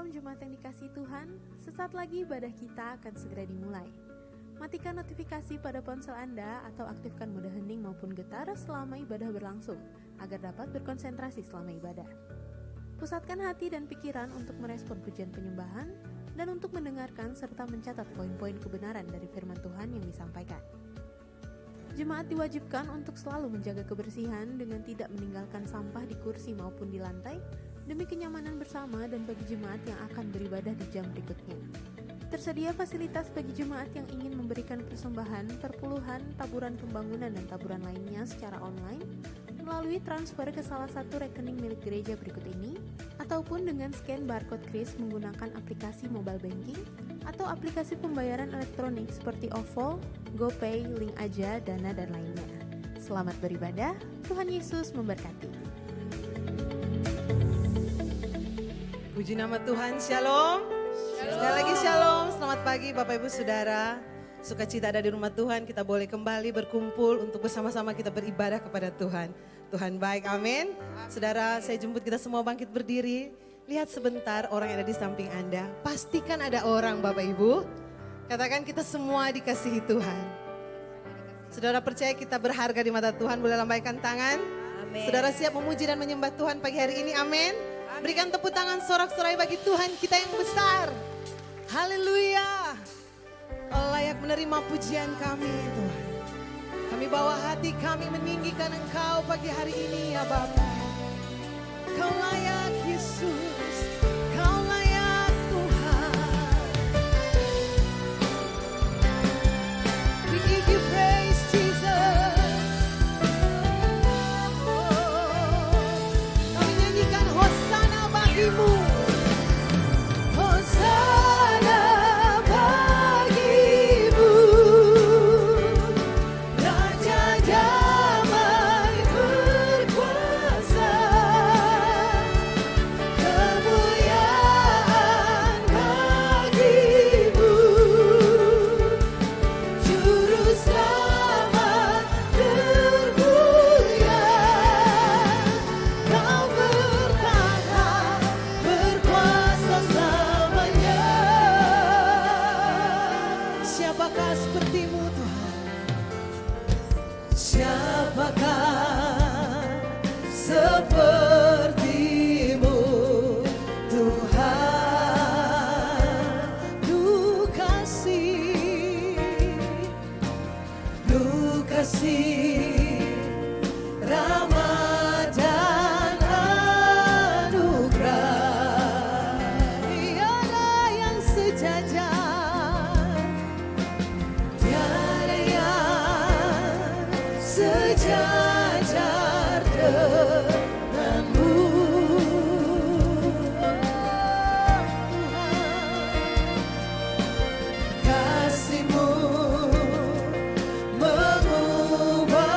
Shalom jemaat yang dikasihi Tuhan, sesaat lagi ibadah kita akan segera dimulai. Matikan notifikasi pada ponsel Anda atau aktifkan mode hening maupun getar selama ibadah berlangsung, agar dapat berkonsentrasi selama ibadah. Pusatkan hati dan pikiran untuk merespon pujian penyembahan dan untuk mendengarkan serta mencatat poin-poin kebenaran dari firman Tuhan yang disampaikan. Jemaat diwajibkan untuk selalu menjaga kebersihan dengan tidak meninggalkan sampah di kursi maupun di lantai, demi kenyamanan bersama dan bagi jemaat yang akan beribadah di jam berikutnya. Tersedia fasilitas bagi jemaat yang ingin memberikan persembahan, perpuluhan, taburan pembangunan dan taburan lainnya secara online melalui transfer ke salah satu rekening milik gereja berikut ini, ataupun dengan scan barcode kris menggunakan aplikasi mobile banking atau aplikasi pembayaran elektronik seperti OVO, GoPay, Link Aja, Dana, dan lainnya. Selamat beribadah, Tuhan Yesus memberkati. Puji nama Tuhan, shalom. Sekali lagi shalom, selamat pagi Bapak Ibu Saudara. Sukacita ada di rumah Tuhan, kita boleh kembali berkumpul untuk bersama-sama kita beribadah kepada Tuhan. Tuhan baik, amin. Saudara, saya jemput kita semua bangkit berdiri. Lihat sebentar orang yang ada di samping Anda. Pastikan ada orang Bapak Ibu. Katakan kita semua dikasihi Tuhan. Saudara percaya kita berharga di mata Tuhan, boleh lambaikan tangan. Amin. Saudara siap memuji dan menyembah Tuhan pagi hari ini, amin. Berikan tepuk tangan sorak-sorai bagi Tuhan kita yang besar. Haleluya. Kau layak menerima pujian kami Tuhan. Kami bawa hati kami meninggikan Engkau pagi hari ini ya Bapa. Kau layak Yesus. Kau layak Tuhan. We give you praise Jesus. Kami nyanyikan Hosana bagimu. Hosana bagimu, Raja damai berkuasa, kemuliaan bagimu, Juru Selamat termulia. Kau bertata berkuasa selamanya. Siapakah sepertimu Tuhan? Siapakah sepertimu Tuhan? Lu kasih rahmat dan anugerah. Dialah yang sejajar, tiada yang sejajar denganmu. Kasih-Mu mengubah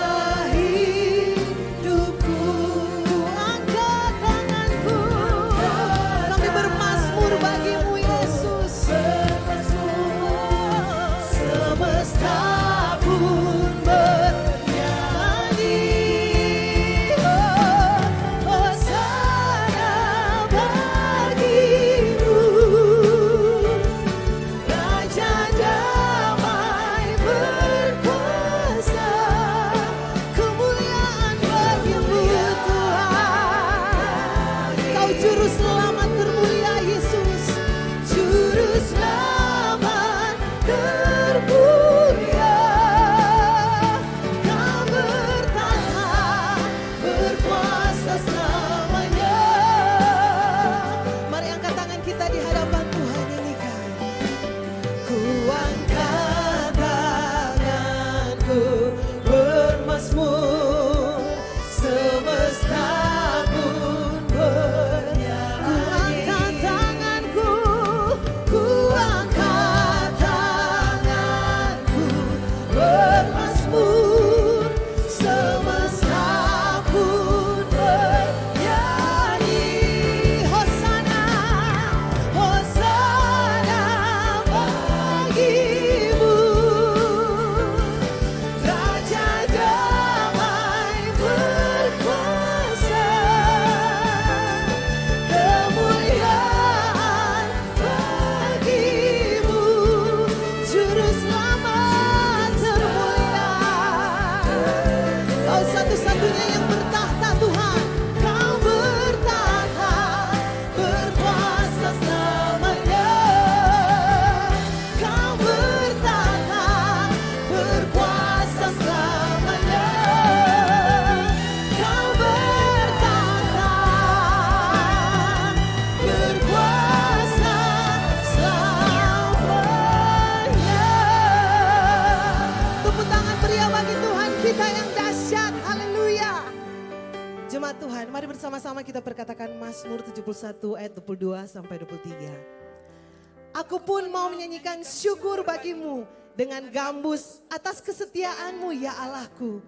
Mari bersama-sama kita perkatakan Mazmur 71 ayat 22 sampai 23. Aku pun mau menyanyikan syukur bagimu dengan gambus atas kesetiaanmu ya Allahku.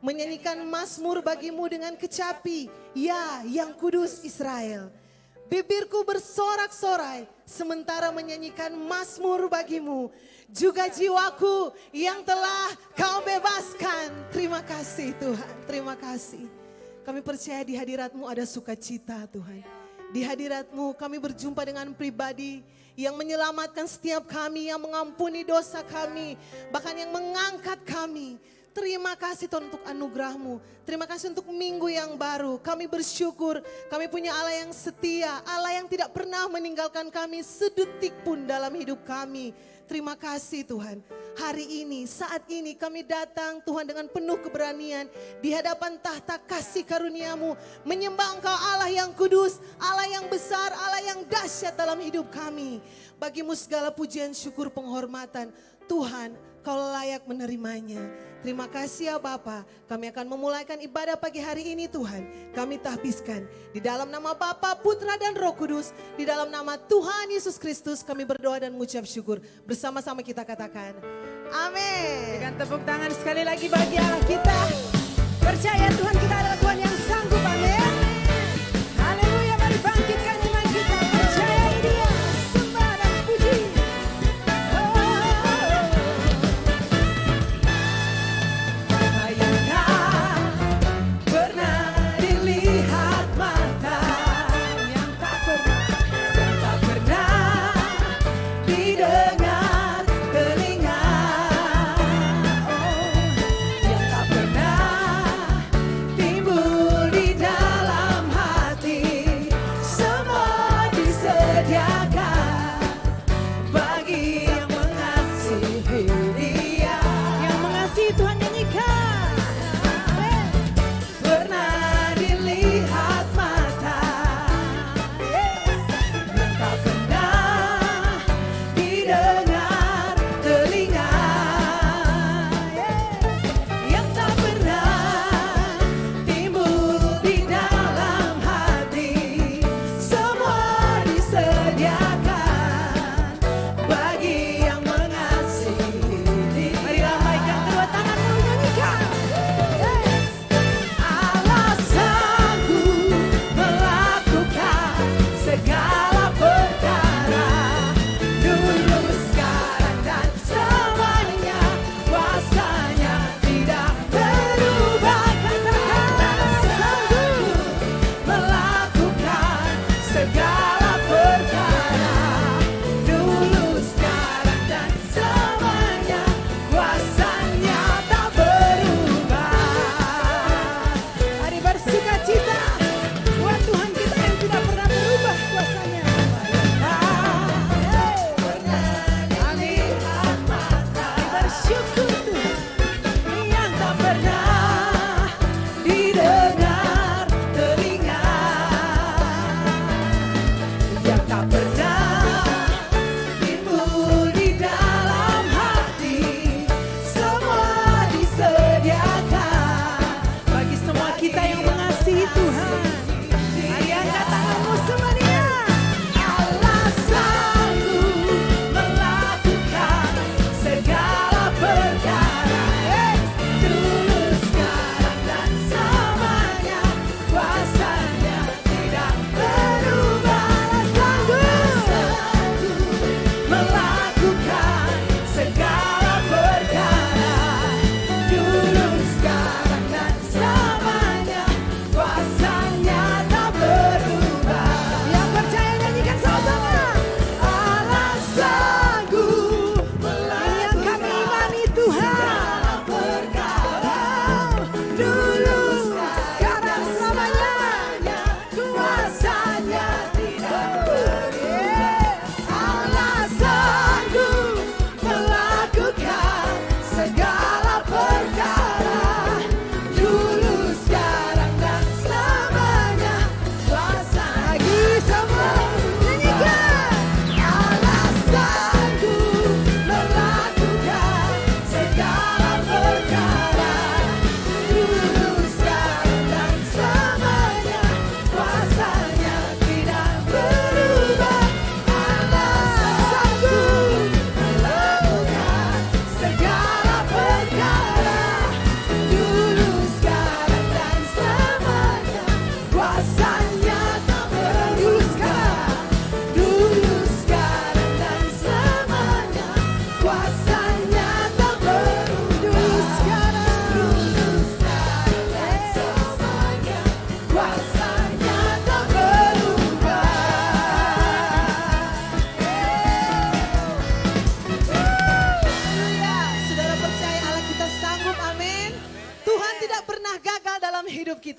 Menyanyikan mazmur bagimu dengan kecapi, ya yang kudus Israel. Bibirku bersorak-sorai sementara menyanyikan mazmur bagimu. Juga jiwaku yang telah kau bebaskan. Terima kasih Tuhan, terima kasih. Kami percaya di hadirat-Mu ada sukacita Tuhan. Di hadirat-Mu kami berjumpa dengan pribadi yang menyelamatkan setiap kami, yang mengampuni dosa kami, bahkan yang mengangkat kami. Terima kasih Tuhan untuk anugerah-Mu. Terima kasih untuk minggu yang baru. Kami bersyukur kami punya Allah yang setia, Allah yang tidak pernah meninggalkan kami sedetik pun dalam hidup kami. Terima kasih Tuhan. Hari ini, saat ini kami datang Tuhan dengan penuh keberanian di hadapan tahta kasih karunia-Mu. Menyembah Engkau Allah yang kudus, Allah yang besar, Allah yang dahsyat dalam hidup kami. Bagimu segala pujian, syukur, penghormatan. Tuhan, Kau layak menerimanya. Terima kasih ya Bapa. Kami akan memulaikan ibadah pagi hari ini Tuhan. Kami tahbiskan di dalam nama Bapa, Putra dan Roh Kudus. Di dalam nama Tuhan Yesus Kristus kami berdoa dan mengucap syukur. Bersama-sama kita katakan amin. Dengan tepuk tangan sekali lagi bagi Allah kita. Percaya Tuhan kita adalah Tuhan yang sanggup, amin. Haleluya, mari bangkitkan iman kita. Percayai Dia, sembah dan puji. Apa yang tak pernah dilihat mata, yang tak pernah didengar telinga, yang tak pernah timbul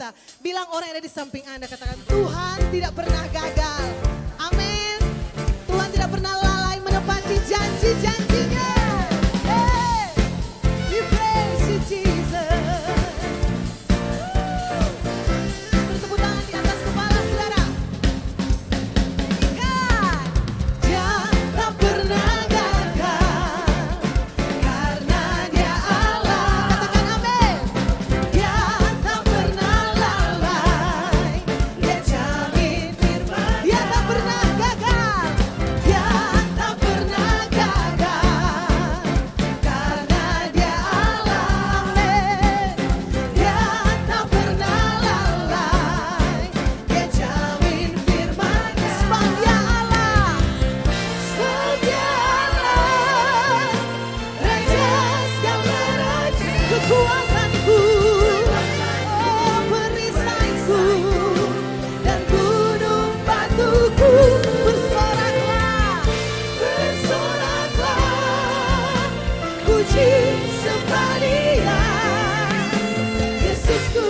biasa. Bilang orang yang ada di samping Anda, katakan Tuhan tidak pernah gagal. Amin. Tuhan tidak pernah lalai menepati janji-janjinya. Hey, we praise you Jesus. Bertepuk tangan di atas kepala saudara. Ingat, Dia tak pernah gagal karena Dia Allah. Katakan amin. Dia tak pernah lalai. Dia jamin firman. Dia tak pernah gagal. Dia tak pernah gagal karena Dia Allah. Amin. Dia tak pernah lalai. Dia jamin firman. Sebab Dia Allah. Sebab Dia Allah. Raja segala raja. Kekuatanku. Oh, perisaiku. Dan gunung batuku. Bersoraklah. Bersoraklah. Puji sembah Dia. Yesusku,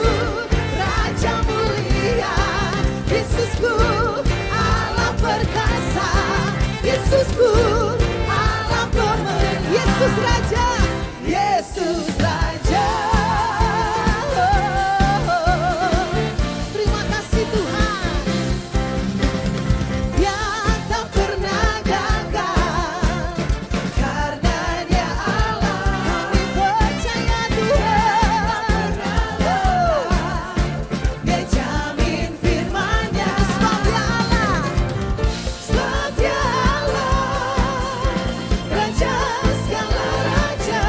Raja mulia. Yesusku, Allah perkasa. Yesusku, Allah pemenang. Yesus Raja. Yesus Raja. Terima kasih Tuhan. Dia tak pernah gagal karena Dia Allah. Kami percaya Tuhan. Dia jamin firman-Nya. Sebab Dia Allah. Sebab Dia Allah. Raja segala raja.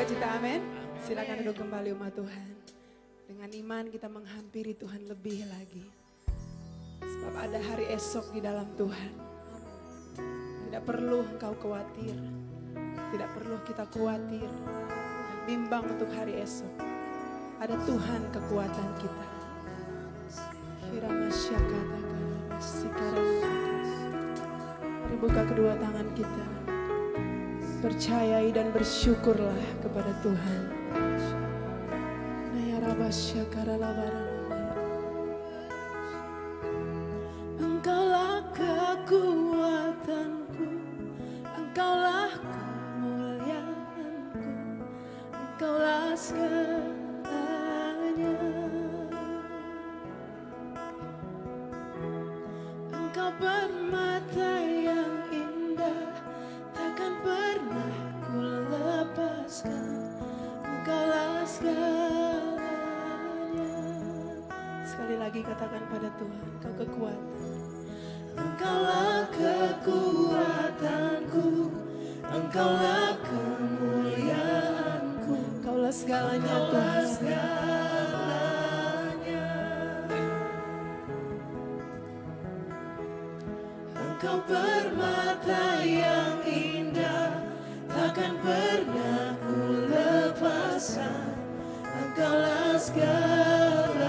sukacita, amin. Silakan duduk kembali umat Tuhan. Dengan iman kita menghampiri Tuhan lebih lagi. Sebab ada hari esok di dalam Tuhan. Tidak perlu engkau khawatir. Tidak perlu kita khawatir dan bimbang untuk hari esok. Ada Tuhan kekuatan kita. Mari buka kedua tangan kita. Percayai dan bersyukurlah kepada Tuhan. Engkaulah kekuatanku, Engkaulah kemuliaanku, Engkaulah segalanya. Engkau permata yang indah, takkan pernah ku lepaskan. Engkaulah segalanya. Sekali lagi katakan pada Tuhan, Engkau kekuatan. Engkaulah kekuatanku, Engkaulah kemuliaanku, Engkaulah segalanya Tuhan. Engkau permata yang indah, takkan pernah ku lepaskan. Engkaulah segalanya.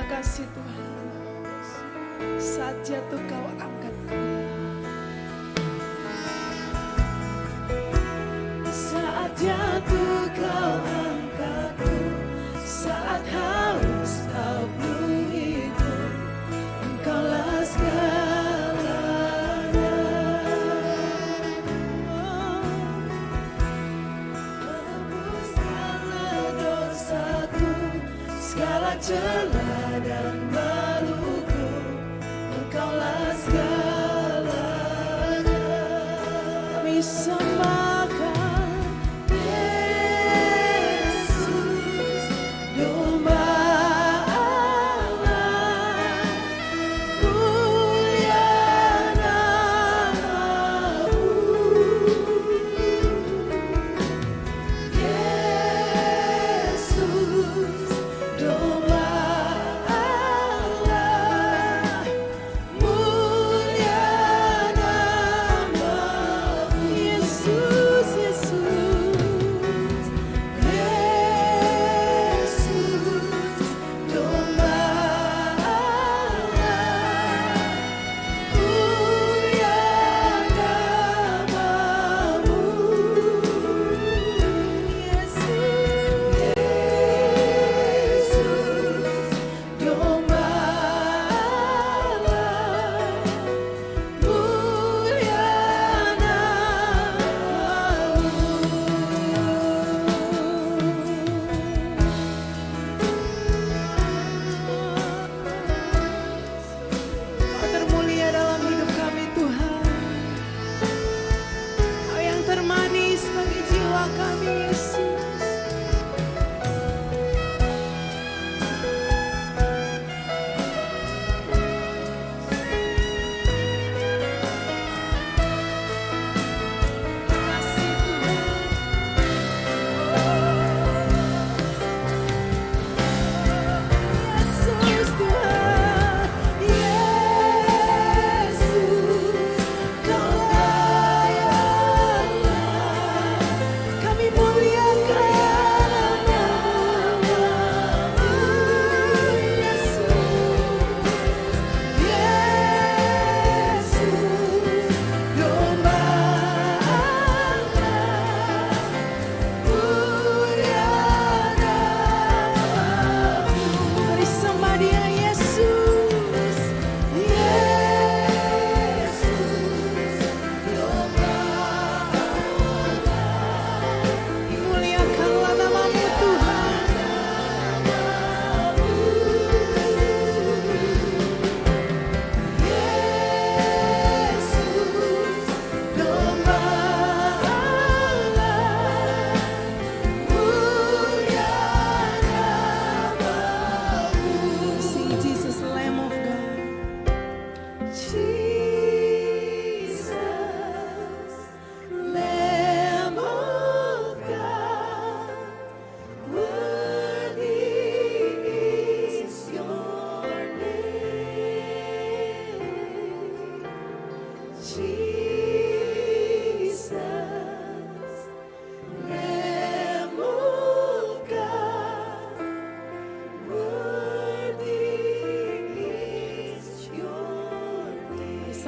Kasih Tuhan, saat jatuh kau angkatku, saat jatuh kau angkatku, saat haus kau penuhiku, Engkaulah segalanya. Hapuskanlah dosaku, segala celah dan maluku, Engkaulah segalanya.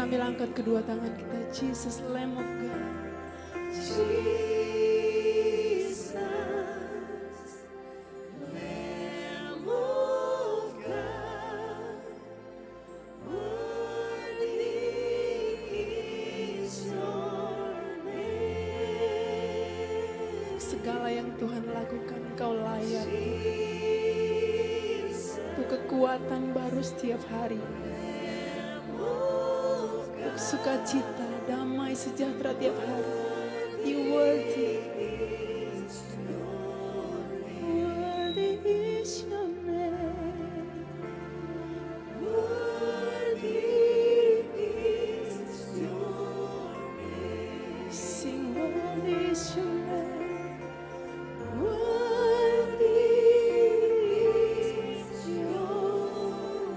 sambil angkat kedua tangan kita. Jesus, Lamb of God. Segala yang Tuhan lakukan, Engkau layak. Untuk kekuatan baru setiap hari. Untuk sukacita, damai, sejahtera tiap hari. You worthy. Worthy is your name. Worthy is your name. Sing worthy is your name. Worthy is your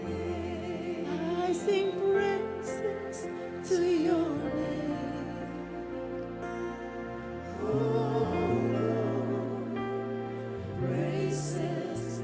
name. I sing praises to your name. Oh Lord, praises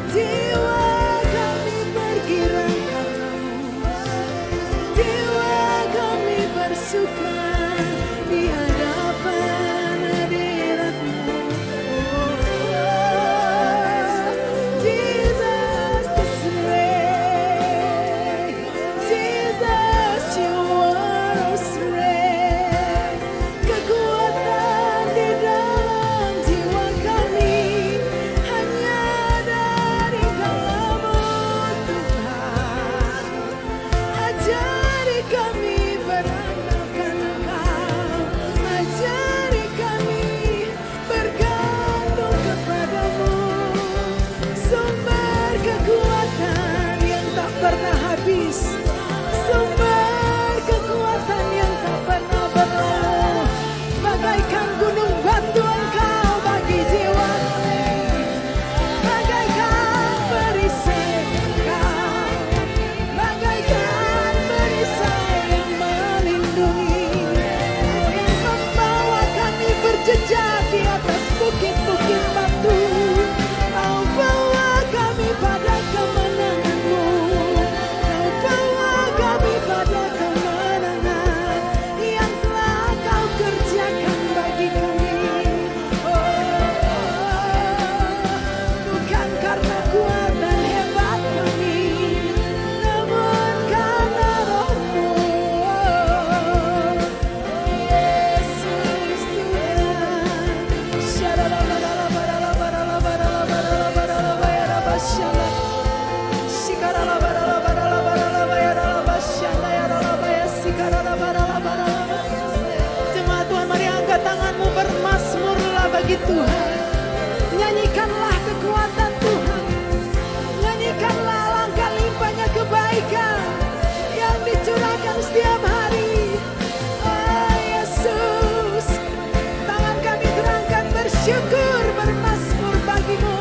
Jiwa kami bergirang karenamu, jiwa kami bersuka di hadapan hadirat-Mu. Jesus the strength, Jesus you are our strength. Kekuatan di dalam jiwa kami hanya dari Kamu Tuhan. Ajari kami berandalkan Engkau, ajari kami bergantung kepadamu. Sumber kekuatan yang tak pernah habis, sumber kekuatan yang tak pernah berlalu, bagaikan gunung batu Engkau bagi jiwa kami, bagaikan perisai Engkau, bagaikan perisai yang melindungi, yang membawa kami berjejak di atas bukit-bukit batu. Kau bawa kami pada kemenangan-Mu, Kau bawa kami pada kemenangan yang telah Kau kerjakan bagi kami. Bukan karena kuat dan hebat kami, namun karena Roh-Mu. Yesus Tuhan. Jemaat Tuhan, mari angkat tanganmu, bermazmurlah bagi Tuhan. Nyanyikanlah kekuatan Tuhan, nyanyikanlah langkah limpahnya kebaikan yang dicurahkan setiap hari. Oh Yesus, tangan kami terangkat bersyukur, bermazmur bagimu.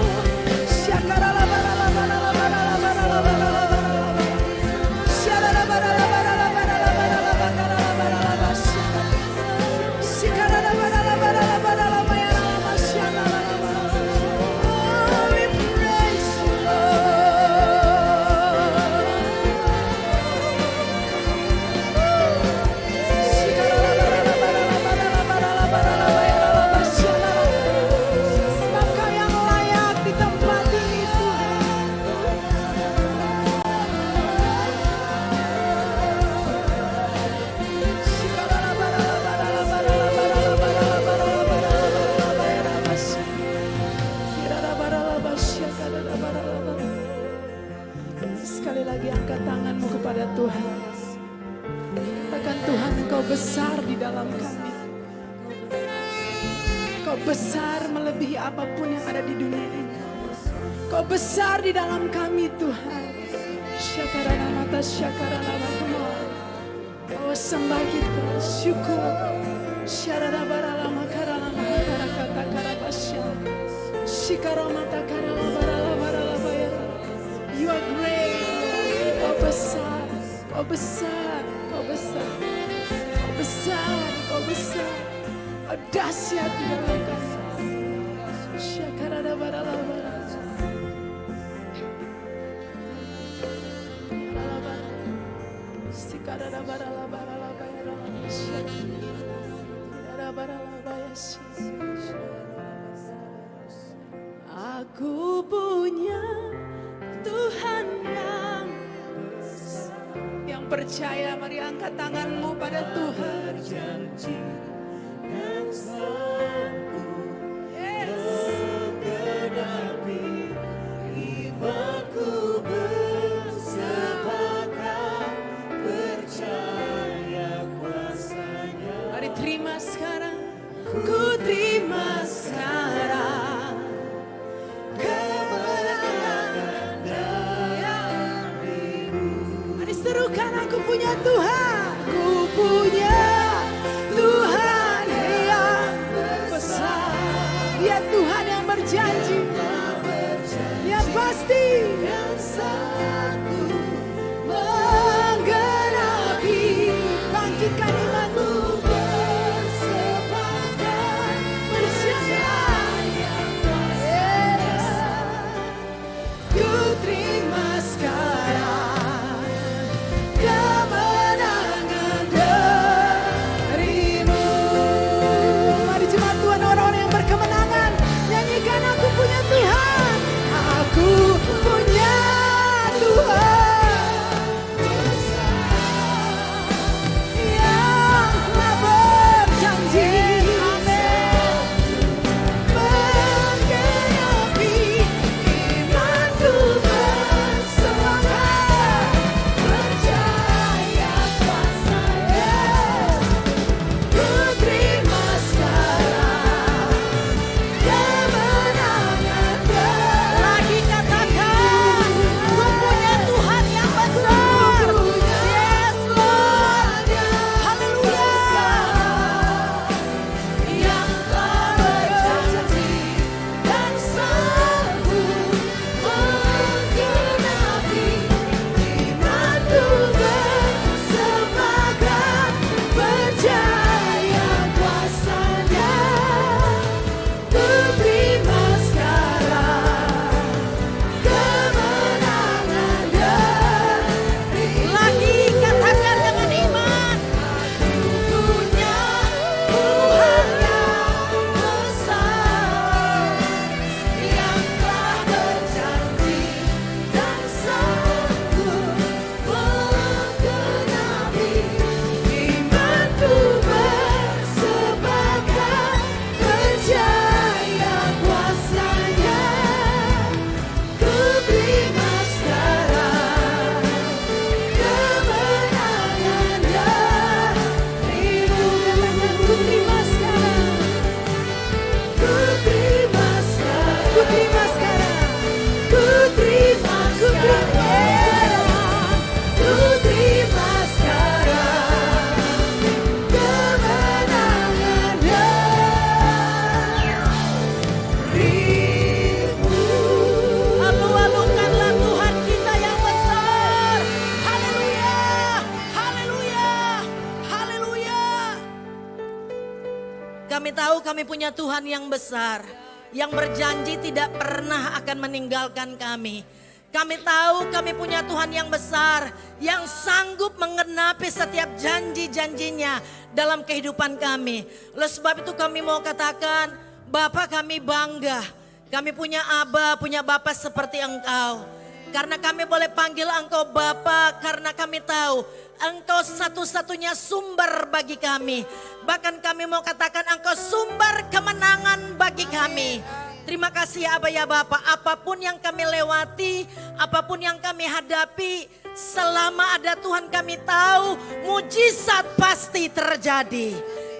Oh, we praise you, sebab Kau yang layak di tempat ini Tuhan. Sekali lagi angkat tanganmu kepada Tuhan. Katakan, Tuhan Engkau besar di dalam kami. Kau besar melebihi apapun yang ada di dunia ini. Kau besar di dalam kami Tuhan. Syakarana mata syakarana mata. Oh sembah kita, syukur. Syarara barala makarala mahara kata karabasya. Shikara mata karala barala barala bayara. You are great. Kau besar, kau besar, kau besar. Kau besar, kau besar. Kau dahsyat di dalam kami. Syakarana barala barala. Aku punya Tuhan yang percaya. Mari angkat tanganmu pada Tuhan. Mari terima sekarang, ku terima sekarang kemenangan darimu. Mari serukan, aku punya Tuhan, ku punya Tuhan yang besar. Dia Tuhan yang berjanji, Dia pasti yang sanggup menggenapi. Bangkitkan imanmu, bersepakat bersama. Ku kami punya Tuhan yang besar, yang berjanji tidak pernah akan meninggalkan kami. Kami tahu kami punya Tuhan yang besar, yang sanggup menggenapi setiap janji-janjinya dalam kehidupan kami. Oleh sebab itu kami mau katakan, Bapa kami bangga. Kami punya Aba, punya Bapa seperti Engkau. Karena kami boleh panggil Engkau Bapa, karena kami tahu Engkau satu-satunya sumber bagi kami. Bahkan kami mau katakan Engkau sumber kemenangan bagi kami. Terima kasih ya Aba ya Bapa, apapun yang kami lewati, apapun yang kami hadapi, selama ada Tuhan kami tahu mujizat pasti terjadi.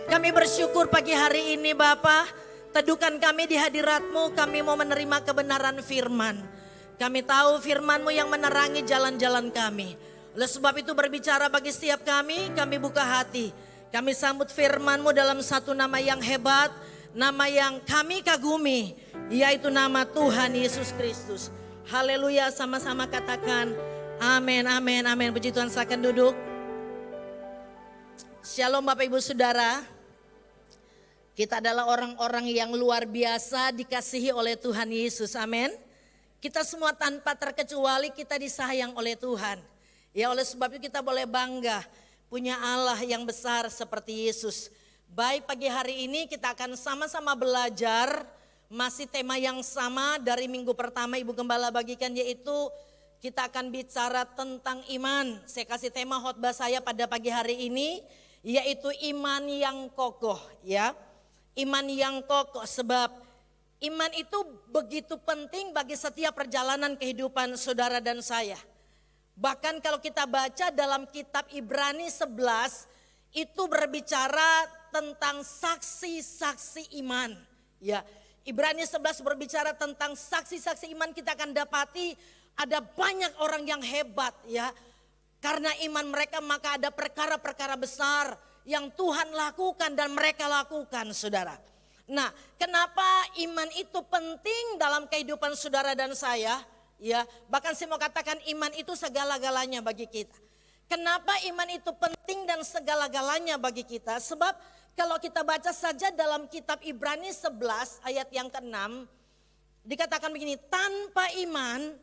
Kami bersyukur pagi hari ini Bapa, teduhkan kami di hadirat-Mu, kami mau menerima kebenaran firman. Kami tahu firman-Mu yang menerangi jalan-jalan kami. Oleh sebab itu berbicara bagi setiap kami buka hati. Kami sambut firman-Mu dalam satu nama yang hebat, nama yang kami kagumi, yaitu nama Tuhan Yesus Kristus. Haleluya, sama-sama katakan amin, amin, amin. Puji Tuhan, silakan duduk. Shalom Bapak Ibu Saudara. Kita adalah orang-orang yang luar biasa dikasihi oleh Tuhan Yesus, amin. Kita semua tanpa terkecuali kita disayang oleh Tuhan. Ya oleh sebab itu kita boleh bangga punya Allah yang besar seperti Yesus. Baik pagi hari ini kita akan sama-sama belajar masih tema yang sama dari minggu pertama Ibu Gembala bagikan, yaitu kita akan bicara tentang iman. Saya kasih tema khotbah saya pada pagi hari ini yaitu iman yang kokoh ya. Iman yang kokoh, sebab iman itu begitu penting bagi setiap perjalanan kehidupan saudara dan saya. Bahkan kalau kita baca dalam kitab Ibrani 11 itu berbicara tentang saksi-saksi iman. Ya, Ibrani 11 berbicara tentang saksi-saksi iman. Kita akan dapati ada banyak orang yang hebat ya. Karena iman mereka maka ada perkara-perkara besar yang Tuhan lakukan dan mereka lakukan, saudara. Nah, kenapa iman itu penting dalam kehidupan saudara dan saya? Ya, bahkan saya mau katakan iman itu segala-galanya bagi kita. Kenapa iman itu penting dan segala-galanya bagi kita? Sebab kalau kita baca saja dalam kitab Ibrani 11 ayat yang ke-6 dikatakan begini, tanpa iman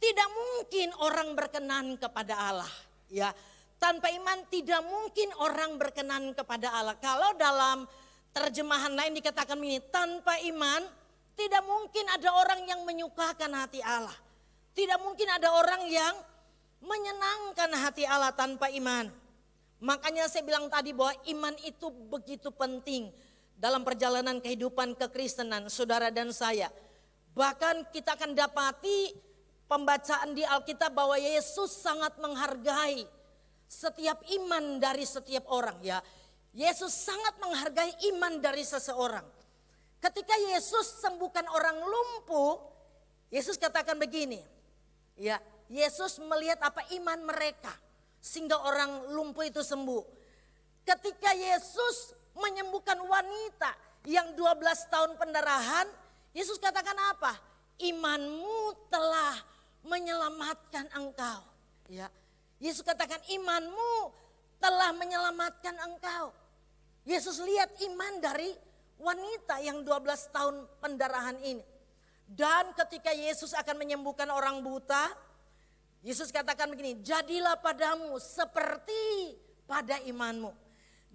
tidak mungkin orang berkenan kepada Allah. Ya, tanpa iman tidak mungkin orang berkenan kepada Allah. Kalau dalam terjemahan lain dikatakan begini, tanpa iman tidak mungkin ada orang yang menyukakan hati Allah. Tidak mungkin ada orang yang menyenangkan hati Allah tanpa iman. Makanya saya bilang tadi bahwa iman itu begitu penting dalam perjalanan kehidupan kekristenan saudara dan saya. Bahkan kita akan dapati pembacaan di Alkitab bahwa Yesus sangat menghargai setiap iman dari setiap orang ya. Yesus sangat menghargai iman dari seseorang. Ketika Yesus sembuhkan orang lumpuh, Yesus katakan begini, ya, Yesus melihat apa iman mereka sehingga orang lumpuh itu sembuh. Ketika Yesus menyembuhkan wanita yang 12 tahun pendarahan, Yesus katakan apa? Imanmu telah menyelamatkan engkau. Ya, Yesus katakan imanmu telah menyelamatkan engkau. Yesus lihat iman dari wanita yang 12 tahun pendarahan ini. Dan ketika Yesus akan menyembuhkan orang buta, Yesus katakan begini, jadilah padamu seperti pada imanmu.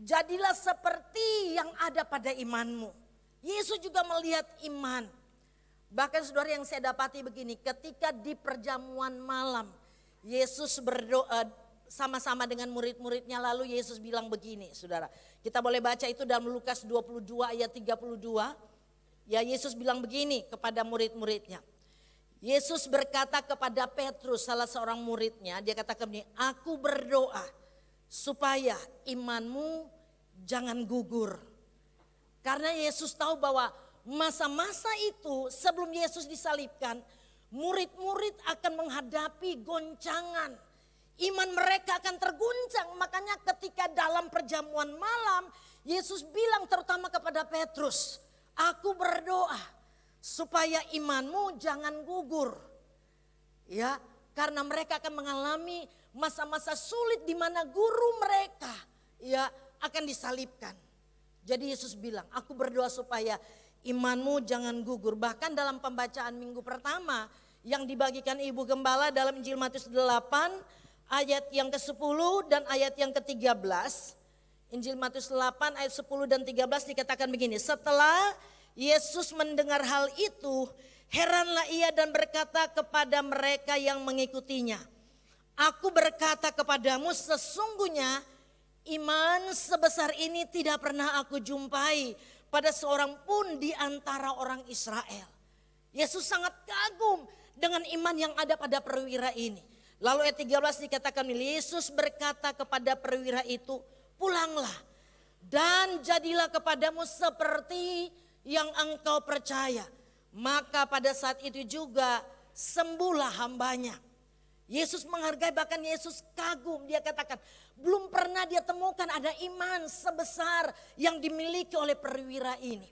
Jadilah seperti yang ada pada imanmu. Yesus juga melihat iman. Bahkan saudara yang saya dapati begini, ketika di perjamuan malam, Yesus berdoa sama-sama dengan murid-muridnya, lalu Yesus bilang begini saudara. Kita boleh baca itu dalam Lukas 22 ayat 32. Ya, Yesus bilang begini kepada murid-muridnya. Yesus berkata kepada Petrus, salah seorang muridnya, dia katakan begini, aku berdoa supaya imanmu jangan gugur. Karena Yesus tahu bahwa masa-masa itu sebelum Yesus disalibkan, murid-murid akan menghadapi goncangan. Iman mereka akan terguncang, makanya ketika dalam perjamuan malam, Yesus bilang terutama kepada Petrus, aku berdoa supaya imanmu jangan gugur. Ya, karena mereka akan mengalami masa-masa sulit di mana guru mereka ya akan disalibkan. Jadi Yesus bilang, aku berdoa supaya imanmu jangan gugur. Bahkan dalam pembacaan minggu pertama yang dibagikan Ibu Gembala dalam Injil Matius 8 ayat yang ke-10 dan ayat yang ke-13. Injil Matius 8 ayat 10 dan 13 dikatakan begini. Setelah Yesus mendengar hal itu, heranlah ia dan berkata kepada mereka yang mengikutinya, aku berkata kepadamu sesungguhnya iman sebesar ini tidak pernah aku jumpai pada seorang pun di antara orang Israel. Yesus sangat kagum dengan iman yang ada pada perwira ini. Lalu ayat 13 dikatakan, Yesus berkata kepada perwira itu, pulanglah dan jadilah kepadamu seperti yang engkau percaya. Maka pada saat itu juga sembuhlah hambanya. Yesus menghargai, bahkan Yesus kagum. Dia katakan belum pernah dia temukan ada iman sebesar yang dimiliki oleh perwira ini.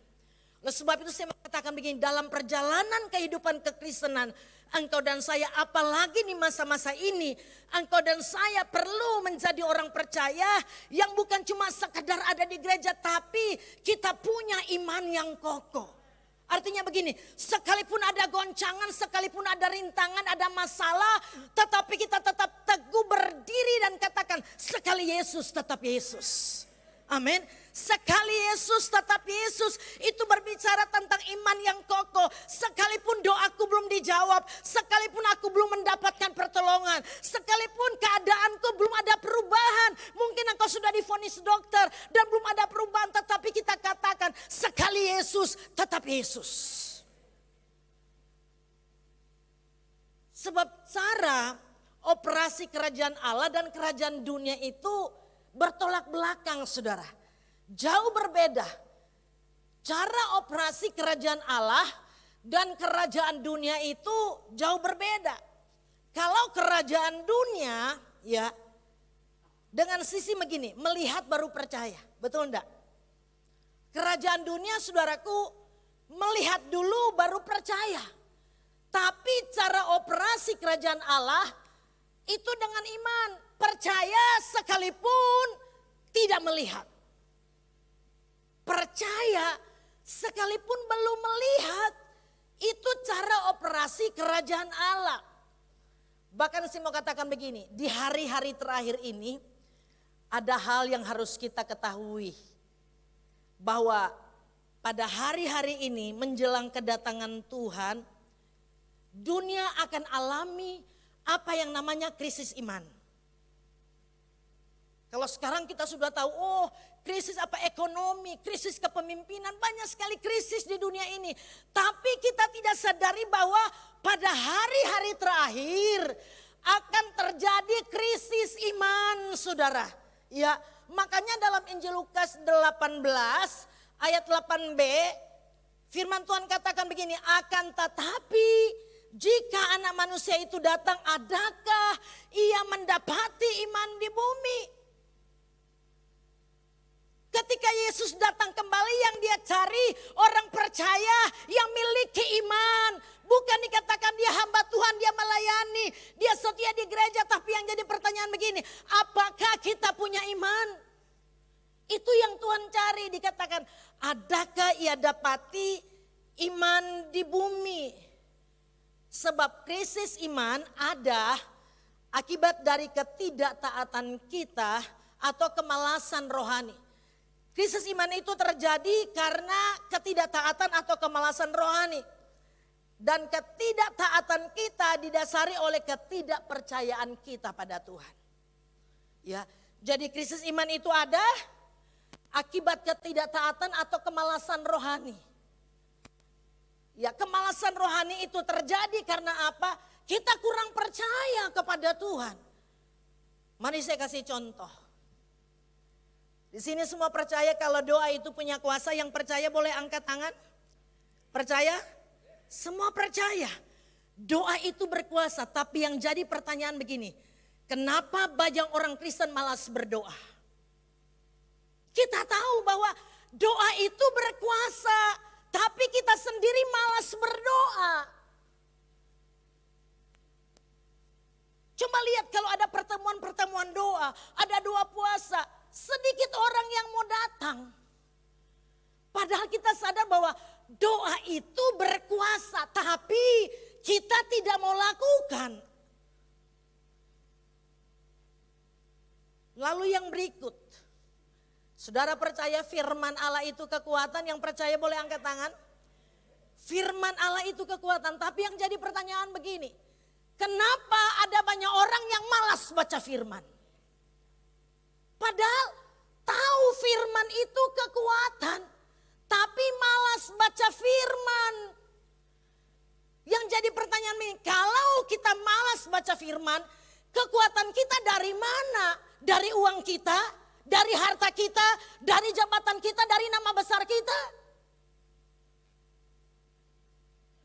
Oleh sebab itu saya mengatakan begini, dalam perjalanan kehidupan kekristenan, engkau dan saya apalagi di masa-masa ini, engkau dan saya perlu menjadi orang percaya yang bukan cuma sekedar ada di gereja, tapi kita punya iman yang kokoh. Artinya begini, sekalipun ada goncangan, sekalipun ada rintangan, ada masalah, tetapi kita tetap teguh berdiri dan katakan, sekali Yesus tetap Yesus. Amin. Sekali Yesus tetap Yesus, itu berbicara tentang iman yang kokoh. Sekalipun doaku belum dijawab, sekalipun aku belum mendapatkan pertolongan, sekalipun keadaanku belum ada perubahan, mungkin engkau sudah divonis dokter dan belum ada perubahan, tetapi kita katakan sekali Yesus tetap Yesus. Sebab cara operasi kerajaan Allah dan kerajaan dunia itu bertolak belakang, saudara. Jauh berbeda. Cara operasi kerajaan Allah dan kerajaan dunia itu jauh berbeda. Kalau kerajaan dunia ya dengan sisi begini, melihat baru percaya. Betul enggak? Kerajaan dunia, saudaraku, melihat dulu baru percaya. Tapi cara operasi kerajaan Allah itu dengan iman. Percaya sekalipun tidak melihat. Percaya sekalipun belum melihat. Itu cara operasi kerajaan Allah. Bahkan saya mau katakan begini, di hari-hari terakhir ini ada hal yang harus kita ketahui. Bahwa pada hari-hari ini menjelang kedatangan Tuhan, dunia akan alami apa yang namanya krisis iman. Kalau sekarang kita sudah tahu, oh krisis apa ekonomi, krisis kepemimpinan, banyak sekali krisis di dunia ini. Tapi kita tidak sadari bahwa pada hari-hari terakhir akan terjadi krisis iman, saudara. Ya, makanya dalam Injil Lukas 18 ayat 8b, firman Tuhan katakan begini, akan tetapi jika anak manusia itu datang, adakah ia mendapati iman di bumi? Ketika Yesus datang kembali, yang dia cari orang percaya yang miliki iman. Bukan dikatakan dia hamba Tuhan, dia melayani, dia setia di gereja. Tapi yang jadi pertanyaan begini, apakah kita punya iman? Itu yang Tuhan cari, dikatakan adakah ia dapati iman di bumi? Sebab krisis iman ada akibat dari ketidaktaatan kita atau kemalasan rohani. Krisis iman itu terjadi karena ketidaktaatan atau kemalasan rohani. Dan ketidaktaatan kita didasari oleh ketidakpercayaan kita pada Tuhan. Ya, jadi krisis iman itu ada akibat ketidaktaatan atau kemalasan rohani. Ya, kemalasan rohani itu terjadi karena apa? Kita kurang percaya kepada Tuhan. Mari saya kasih contoh. Di sini semua percaya kalau doa itu punya kuasa. Yang percaya boleh angkat tangan. Percaya? Semua percaya. Doa itu berkuasa. Tapi yang jadi pertanyaan begini. Kenapa banyak orang Kristen malas berdoa? Kita tahu bahwa doa itu berkuasa. Tapi kita sendiri malas berdoa. Coba lihat kalau ada pertemuan-pertemuan doa. Ada doa puasa. Sedikit orang yang mau datang. Padahal kita sadar bahwa doa itu berkuasa, tapi kita tidak mau lakukan. Lalu yang berikut, saudara percaya firman Allah itu kekuatan? Yang percaya boleh angkat tangan. Firman Allah itu kekuatan, tapi yang jadi pertanyaan begini, kenapa ada banyak orang yang malas baca firman? Padahal tahu firman itu kekuatan, tapi malas baca firman. Yang jadi pertanyaan ini, kalau kita malas baca firman, kekuatan kita dari mana? Dari uang kita, dari harta kita, dari jabatan kita, dari nama besar kita.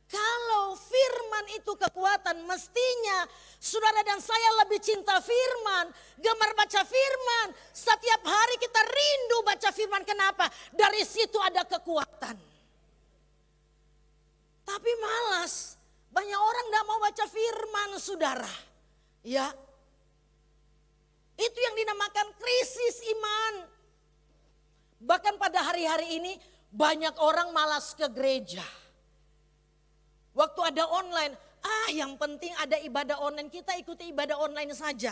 Kalau firman itu kekuatan, mestinya saudara dan saya lebih cinta firman, gemar baca firman. Setiap hari kita rindu baca firman. Kenapa? Dari situ ada kekuatan. Tapi malas, banyak orang gak mau baca firman, saudara. Ya, itu yang dinamakan krisis iman. Bahkan pada hari-hari ini banyak orang malas ke gereja. Waktu ada online, yang penting ada ibadah online, kita ikuti ibadah online saja.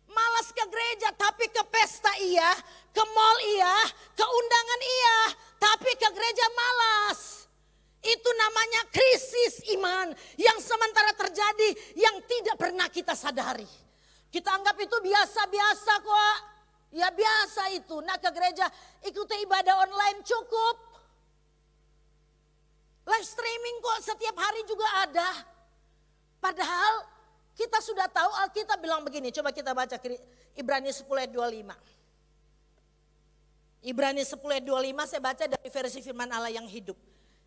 Malas ke gereja, tapi ke pesta iya, ke mall iya, ke undangan iya, tapi ke gereja malas. Itu namanya krisis iman yang sementara terjadi, yang tidak pernah kita sadari. Kita anggap itu biasa-biasa kok. Ya biasa itu, nah ke gereja ikuti ibadah online cukup. Live streaming kok setiap hari juga ada. Padahal kita sudah tahu Alkitab bilang begini. Coba kita baca Ibrani 10 ayat 25. Ibrani 10 ayat 25 saya baca dari versi firman Allah yang hidup.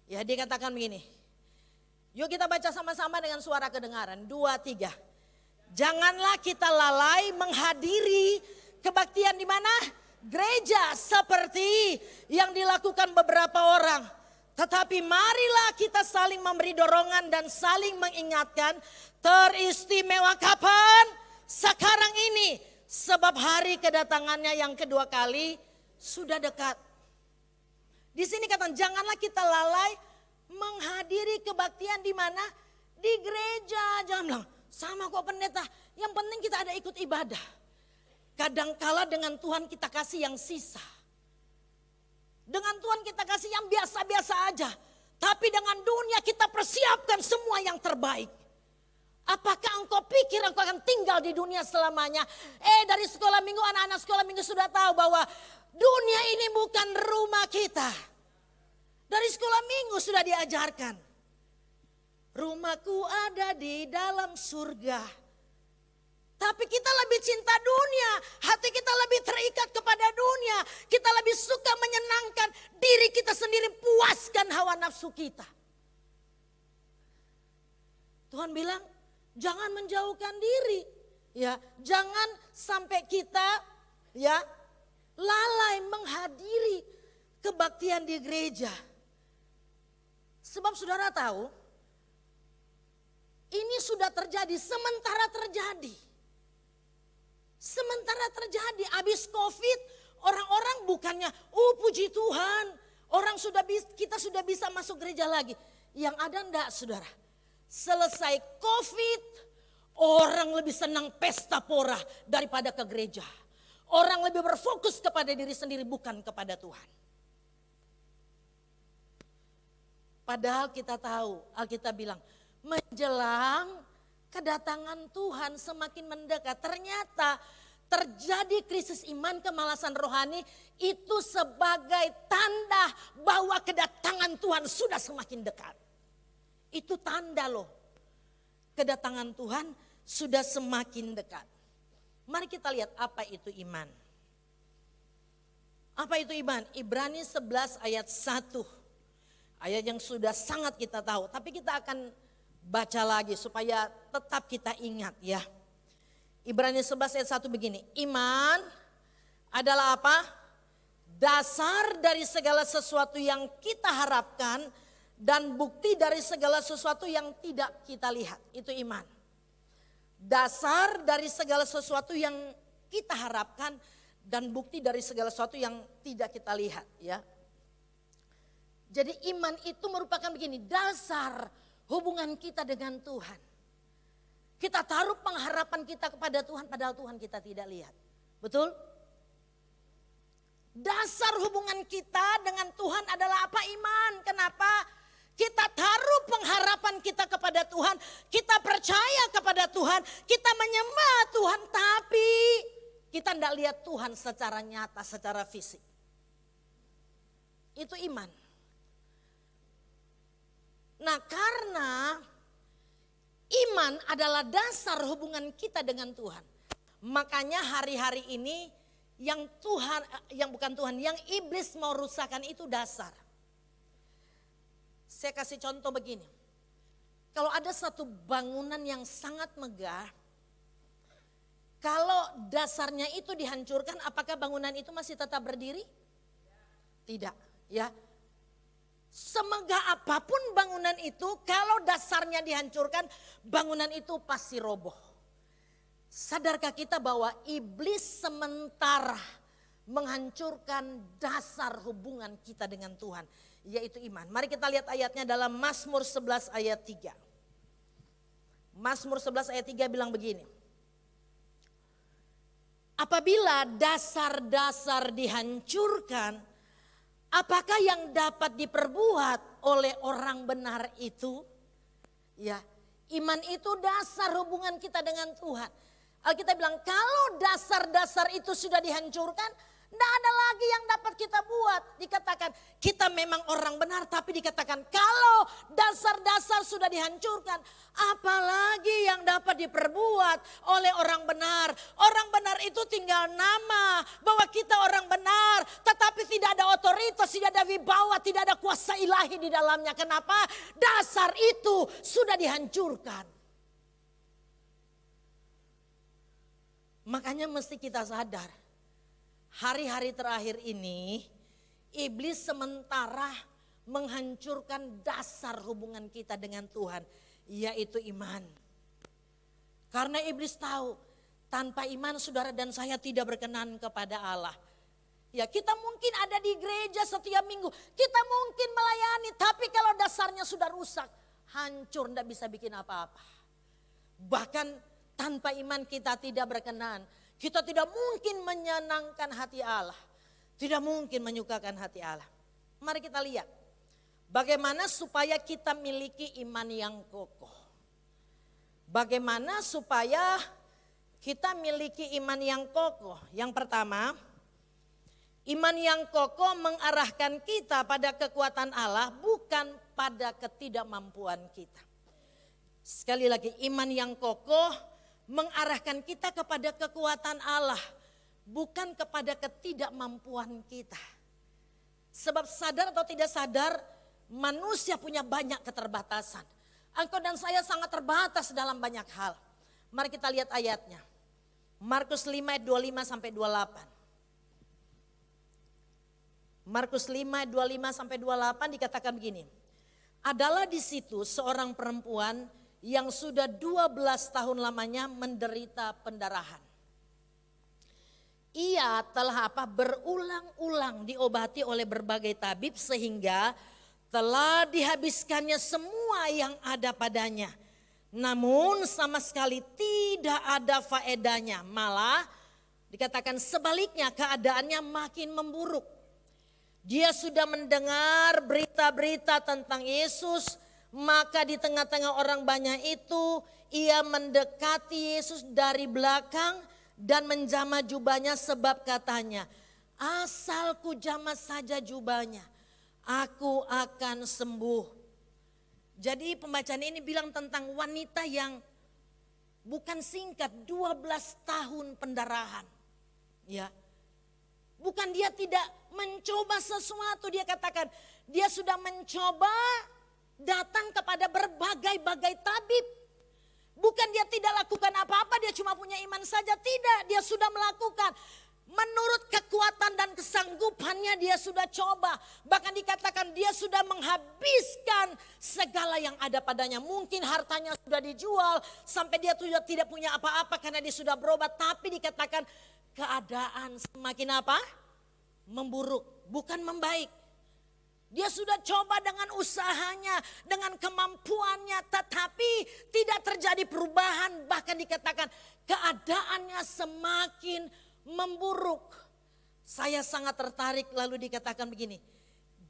Ya dia katakan begini. Yuk kita baca sama-sama dengan suara kedengaran. 2, 3. Janganlah kita lalai menghadiri kebaktian di mana? Gereja seperti yang dilakukan beberapa orang. Tetapi marilah kita saling memberi dorongan dan saling mengingatkan, teristimewa kapan? Sekarang ini, sebab hari kedatangannya yang kedua kali sudah dekat. Di sini kata janganlah kita lalai menghadiri kebaktian di mana? Di gereja. Jangan bilang sama kok pendeta, yang penting kita ada ikut ibadah. Kadangkala dengan Tuhan kita kasih yang sisa. Dengan Tuhan kita kasih yang biasa-biasa aja. Tapi dengan dunia kita persiapkan semua yang terbaik. Apakah engkau pikir engkau akan tinggal di dunia selamanya? Dari sekolah minggu, anak-anak sekolah minggu sudah tahu bahwa dunia ini bukan rumah kita. Dari sekolah minggu sudah diajarkan. Rumahku ada di dalam surga. Tapi kita lebih cinta dunia, hati kita lebih terikat kepada dunia. Kita lebih suka menyenangkan diri kita sendiri, puaskan hawa nafsu kita. Tuhan bilang, jangan menjauhkan diri. Ya, jangan sampai kita ya lalai menghadiri kebaktian di gereja. Sebab saudara tahu, ini sudah terjadi, sementara terjadi. Sementara terjadi, habis COVID, orang-orang bukannya, puji Tuhan, kita sudah bisa masuk gereja lagi. Yang ada enggak saudara? Selesai COVID, orang lebih senang pesta pora daripada ke gereja. Orang lebih berfokus kepada diri sendiri bukan kepada Tuhan. Padahal kita tahu, Alkitab bilang, menjelang kedatangan Tuhan semakin mendekat. Ternyata terjadi krisis iman, kemalasan rohani itu sebagai tanda bahwa kedatangan Tuhan sudah semakin dekat. Itu tanda loh. Kedatangan Tuhan sudah semakin dekat. Mari kita lihat apa itu iman. Apa itu iman? Ibrani 11 ayat 1. Ayat yang sudah sangat kita tahu, tapi kita akan baca lagi supaya tetap kita ingat ya. Ibrani 11 ayat 1 begini. Iman adalah apa? Dasar dari segala sesuatu yang kita harapkan dan bukti dari segala sesuatu yang tidak kita lihat. Itu iman. Dasar dari segala sesuatu yang kita harapkan dan bukti dari segala sesuatu yang tidak kita lihat ya. Jadi iman itu merupakan begini, dasar hubungan kita dengan Tuhan. Kita taruh pengharapan kita kepada Tuhan padahal Tuhan kita tidak lihat. Betul? Dasar hubungan kita dengan Tuhan adalah apa? Iman. Kenapa? Kita taruh pengharapan kita kepada Tuhan. Kita percaya kepada Tuhan. Kita menyembah Tuhan. Tapi kita tidak lihat Tuhan secara nyata, secara fisik. Itu iman. Nah, karena iman adalah dasar hubungan kita dengan Tuhan. Makanya hari-hari ini yang iblis mau rusakkan itu dasar. Saya kasih contoh begini. Kalau ada satu bangunan yang sangat megah, kalau dasarnya itu dihancurkan, apakah bangunan itu masih tetap berdiri? Tidak, ya. Semegah apapun bangunan itu, kalau dasarnya dihancurkan, bangunan itu pasti roboh. Sadarkah kita bahwa iblis sementara menghancurkan dasar hubungan kita dengan Tuhan, yaitu iman. Mari kita lihat ayatnya dalam Mazmur 11 ayat 3. Mazmur 11 ayat 3 bilang begini. Apabila dasar-dasar dihancurkan, apakah yang dapat diperbuat oleh orang benar itu? Ya, iman itu dasar hubungan kita dengan Tuhan. Alkitab bilang kalau dasar-dasar itu sudah dihancurkan, tidak ada lagi yang dapat kita buat. Dikatakan kita memang orang benar, tapi dikatakan kalau dasar-dasar sudah dihancurkan, apalagi yang dapat diperbuat oleh orang benar. Orang benar itu tinggal nama bahwa kita orang benar, tetapi tidak ada otoritas, tidak ada wibawa, tidak ada kuasa ilahi di dalamnya. Kenapa? Dasar itu sudah dihancurkan. Makanya mesti kita sadar, hari-hari terakhir ini iblis sementara menghancurkan dasar hubungan kita dengan Tuhan, yaitu iman. Karena iblis tahu tanpa iman saudara dan saya tidak berkenan kepada Allah. Ya, kita mungkin ada di gereja setiap minggu, kita mungkin melayani, tapi kalau dasarnya sudah rusak, hancur, tidak bisa bikin apa-apa. Bahkan tanpa iman kita tidak berkenan. Kita tidak mungkin menyenangkan hati Allah. Tidak mungkin menyukakan hati Allah. Mari kita lihat. Bagaimana supaya kita miliki iman yang kokoh. Bagaimana supaya kita miliki iman yang kokoh. Yang pertama, iman yang kokoh mengarahkan kita pada kekuatan Allah, bukan pada ketidakmampuan kita. Sekali lagi, iman yang kokoh mengarahkan kita kepada kekuatan Allah, bukan kepada ketidakmampuan kita. Sebab sadar atau tidak sadar, manusia punya banyak keterbatasan. Engkau dan saya sangat terbatas dalam banyak hal. Mari kita lihat ayatnya. Markus 5 ayat 25 sampai 28. Markus 5 ayat 25 sampai 28 dikatakan begini. Adalah di situ seorang perempuan yang sudah 12 tahun lamanya menderita pendarahan. Ia telah berulang-ulang diobati oleh berbagai tabib sehingga telah dihabiskannya semua yang ada padanya. Namun sama sekali tidak ada faedahnya, malah dikatakan sebaliknya keadaannya makin memburuk. Dia sudah mendengar berita-berita tentang Yesus. Maka di tengah-tengah orang banyak itu ia mendekati Yesus dari belakang dan menjamah jubahnya sebab katanya, asal ku jamah saja jubahnya, aku akan sembuh. Jadi pembacaan ini bilang tentang wanita yang bukan singkat, 12 tahun pendarahan. Ya. Bukan dia tidak mencoba sesuatu, dia katakan dia sudah mencoba datang kepada berbagai-bagai tabib. Bukan dia tidak lakukan apa-apa, dia cuma punya iman saja. Tidak, dia sudah melakukan. Menurut kekuatan dan kesanggupannya dia sudah coba. Bahkan dikatakan dia sudah menghabiskan segala yang ada padanya. Mungkin hartanya sudah dijual sampai dia sudah tidak punya apa-apa karena dia sudah berobat. Tapi dikatakan keadaan semakin apa? Memburuk, bukan membaik. Dia sudah coba dengan usahanya, dengan kemampuannya, tetapi tidak terjadi perubahan. Bahkan dikatakan keadaannya semakin memburuk. Saya sangat tertarik lalu dikatakan begini.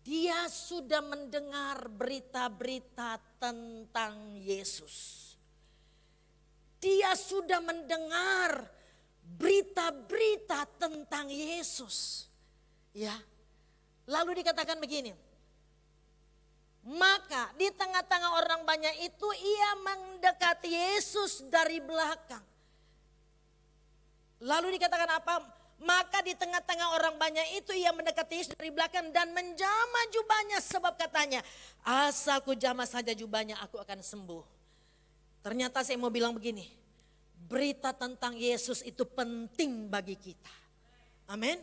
Dia sudah mendengar berita-berita tentang Yesus. Dia sudah mendengar berita-berita tentang Yesus. Ya. Lalu dikatakan begini. Maka di tengah-tengah orang banyak itu ia mendekati Yesus dari belakang. Lalu dikatakan apa? Maka di tengah-tengah orang banyak itu ia mendekati Yesus dari belakang dan menjamah jubahnya. Sebab katanya, asal ku jamah saja jubahnya aku akan sembuh. Ternyata saya mau bilang begini, berita tentang Yesus itu penting bagi kita. Amin.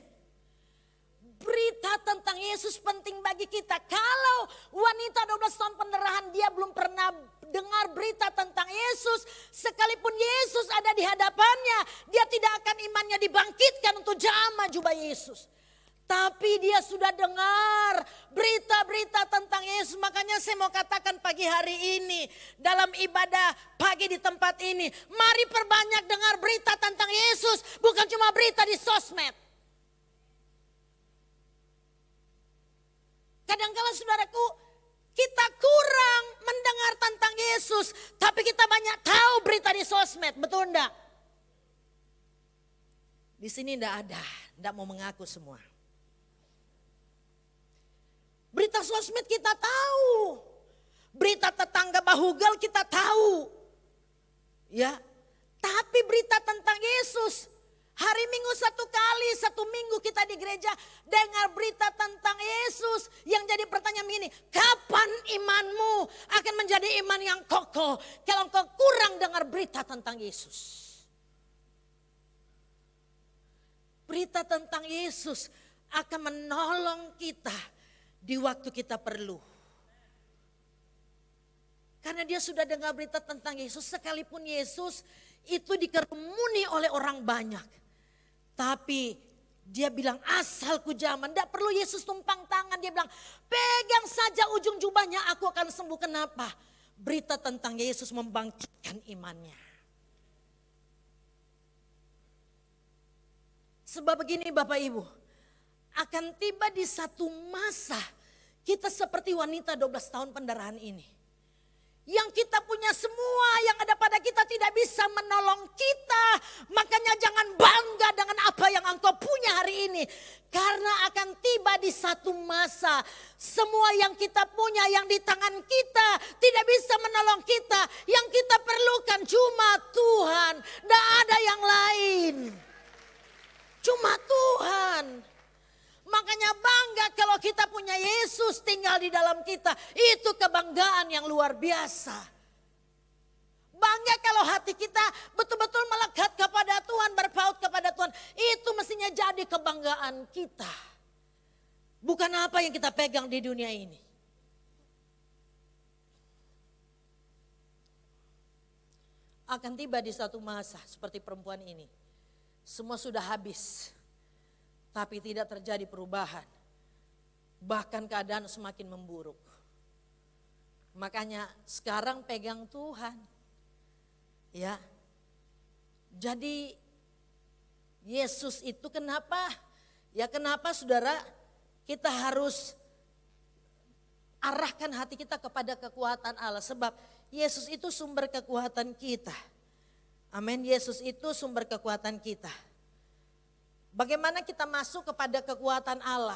Berita tentang Yesus penting bagi kita. Kalau wanita 12 tahun pendarahan dia belum pernah dengar berita tentang Yesus, sekalipun Yesus ada di hadapannya, dia tidak akan imannya dibangkitkan untuk jamah jubah Yesus. Tapi dia sudah dengar berita-berita tentang Yesus. Makanya saya mau katakan pagi hari ini dalam ibadah pagi di tempat ini, mari perbanyak dengar berita tentang Yesus, bukan cuma berita di sosmed. Kadang-kala saudaraku, kita kurang mendengar tentang Yesus, tapi kita banyak tahu berita di sosmed, betul enggak? Di sini enggak ada, enggak mau mengaku semua. Berita sosmed kita tahu. Berita tetangga bahugal kita tahu. Ya. Tapi berita tentang Yesus. Hari Minggu satu minggu kita di gereja dengar berita tentang Yesus. Yang jadi pertanyaan begini, kapan imanmu akan menjadi iman yang kokoh kalau engkau kurang dengar berita tentang Yesus? Berita tentang Yesus akan menolong kita di waktu kita perlu. Karena dia sudah dengar berita tentang Yesus, sekalipun Yesus itu dikerumuni oleh orang banyak. Tapi dia bilang asal ku jamah, tidak perlu Yesus tumpang tangan. Dia bilang pegang saja ujung jubahnya aku akan sembuh. Kenapa? Berita tentang Yesus membangkitkan imannya. Sebab begini Bapak Ibu, akan tiba di satu masa kita seperti wanita 12 tahun pendarahan ini. Yang kita punya semua, yang ada pada kita tidak bisa menolong kita. Makanya jangan bangga dengan apa yang engkau punya hari ini. Karena akan tiba di satu masa, semua yang kita punya, yang di tangan kita tidak bisa menolong kita. Yang kita perlukan cuma Tuhan, tidak ada yang lain. Cuma Tuhan. Makanya bangga kalau kita punya Yesus tinggal di dalam kita. Itu kebanggaan yang luar biasa. Bangga kalau hati kita betul-betul melekat kepada Tuhan, berpaut kepada Tuhan. Itu mestinya jadi kebanggaan kita. Bukan apa yang kita pegang di dunia ini. Akan tiba di satu masa seperti perempuan ini. Semua sudah habis, tapi tidak terjadi perubahan. Bahkan keadaan semakin memburuk. Makanya sekarang pegang Tuhan. Ya. Jadi Yesus itu kenapa? Ya kenapa saudara kita harus arahkan hati kita kepada kekuatan Allah. Sebab Yesus itu sumber kekuatan kita. Amin, Yesus itu sumber kekuatan kita. Bagaimana kita masuk kepada kekuatan Allah?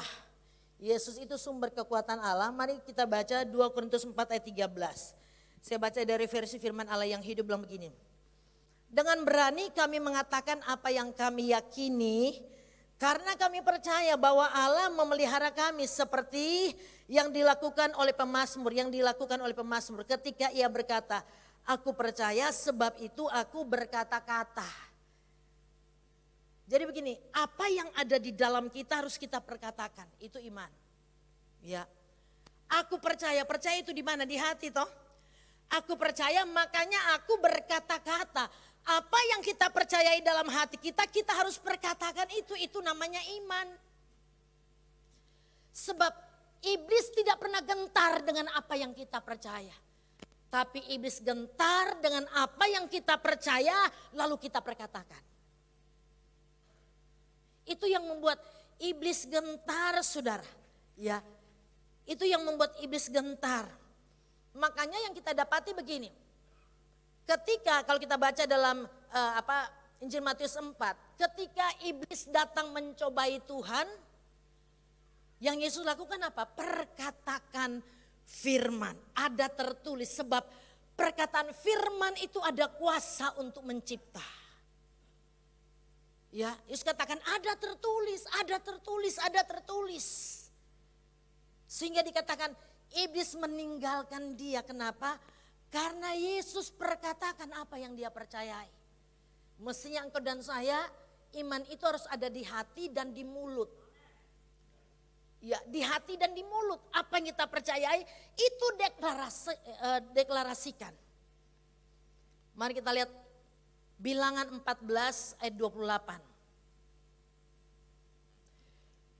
Yesus itu sumber kekuatan Allah. Mari kita baca 2 Korintus 4 ayat 13. Saya baca dari versi firman Allah yang hidup bilang begini. Dengan berani kami mengatakan apa yang kami yakini. Karena kami percaya bahwa Allah memelihara kami seperti yang dilakukan oleh pemazmur. Yang dilakukan oleh pemazmur ketika ia berkata, aku percaya sebab itu aku berkata-kata. Jadi begini, apa yang ada di dalam kita harus kita perkatakan, itu iman. Ya. Aku percaya itu di mana? Di hati toh. Aku percaya makanya aku berkata-kata. Apa yang kita percayai dalam hati kita, kita harus perkatakan itu namanya iman. Sebab Iblis tidak pernah gentar dengan apa yang kita percaya. Tapi iblis gentar dengan apa yang kita percaya lalu kita perkatakan. Itu yang membuat iblis gentar, saudara. Ya, itu yang membuat iblis gentar. Makanya yang kita dapati begini. Ketika kalau kita baca dalam Injil Matius 4, ketika iblis datang mencobai Tuhan, yang Yesus lakukan apa? Perkatakan firman. Ada tertulis, sebab perkataan firman itu ada kuasa untuk mencipta. Ya, Yesus katakan ada tertulis, ada tertulis, ada tertulis. Sehingga dikatakan iblis meninggalkan dia. Kenapa? Karena Yesus perkatakan apa yang dia percayai. Mestinya engkau dan saya, iman itu harus ada di hati dan di mulut. Ya, di hati dan di mulut. Apa yang kita percayai itu deklarasikan. Mari kita lihat Bilangan 14 ayat 28.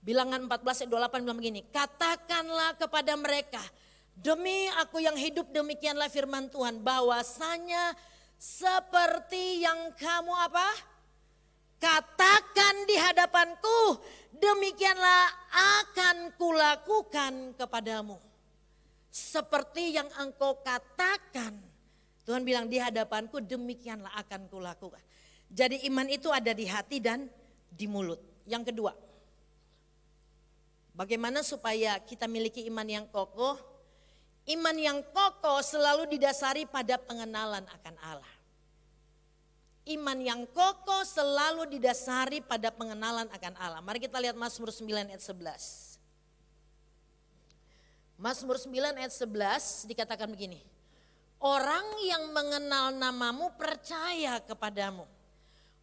Bilangan 14 ayat 28 bilang begini, katakanlah kepada mereka, demi aku yang hidup demikianlah firman Tuhan, bahwasanya seperti yang kamu apa? Katakan di hadapanku, demikianlah akan kulakukan kepadamu. Seperti yang engkau katakan, Tuhan bilang di hadapanku, demikianlah akan kulakukan. Jadi iman itu ada di hati dan di mulut. Yang kedua, bagaimana supaya kita miliki iman yang kokoh? Iman yang kokoh selalu didasari pada pengenalan akan Allah. Iman yang kokoh selalu didasari pada pengenalan akan Allah. Mari kita lihat Mazmur 9 ayat 11. Mazmur 9 ayat 11 dikatakan begini. Orang yang mengenal namamu percaya kepadamu.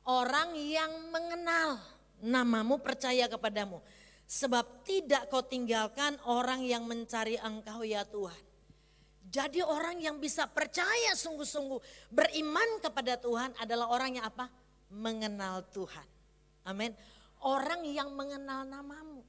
Orang yang mengenal namamu percaya kepadamu. Sebab tidak kau tinggalkan orang yang mencari engkau ya Tuhan. Jadi orang yang bisa percaya sungguh-sungguh beriman kepada Tuhan adalah orang yang apa? Mengenal Tuhan. Amin. Orang yang mengenal namamu.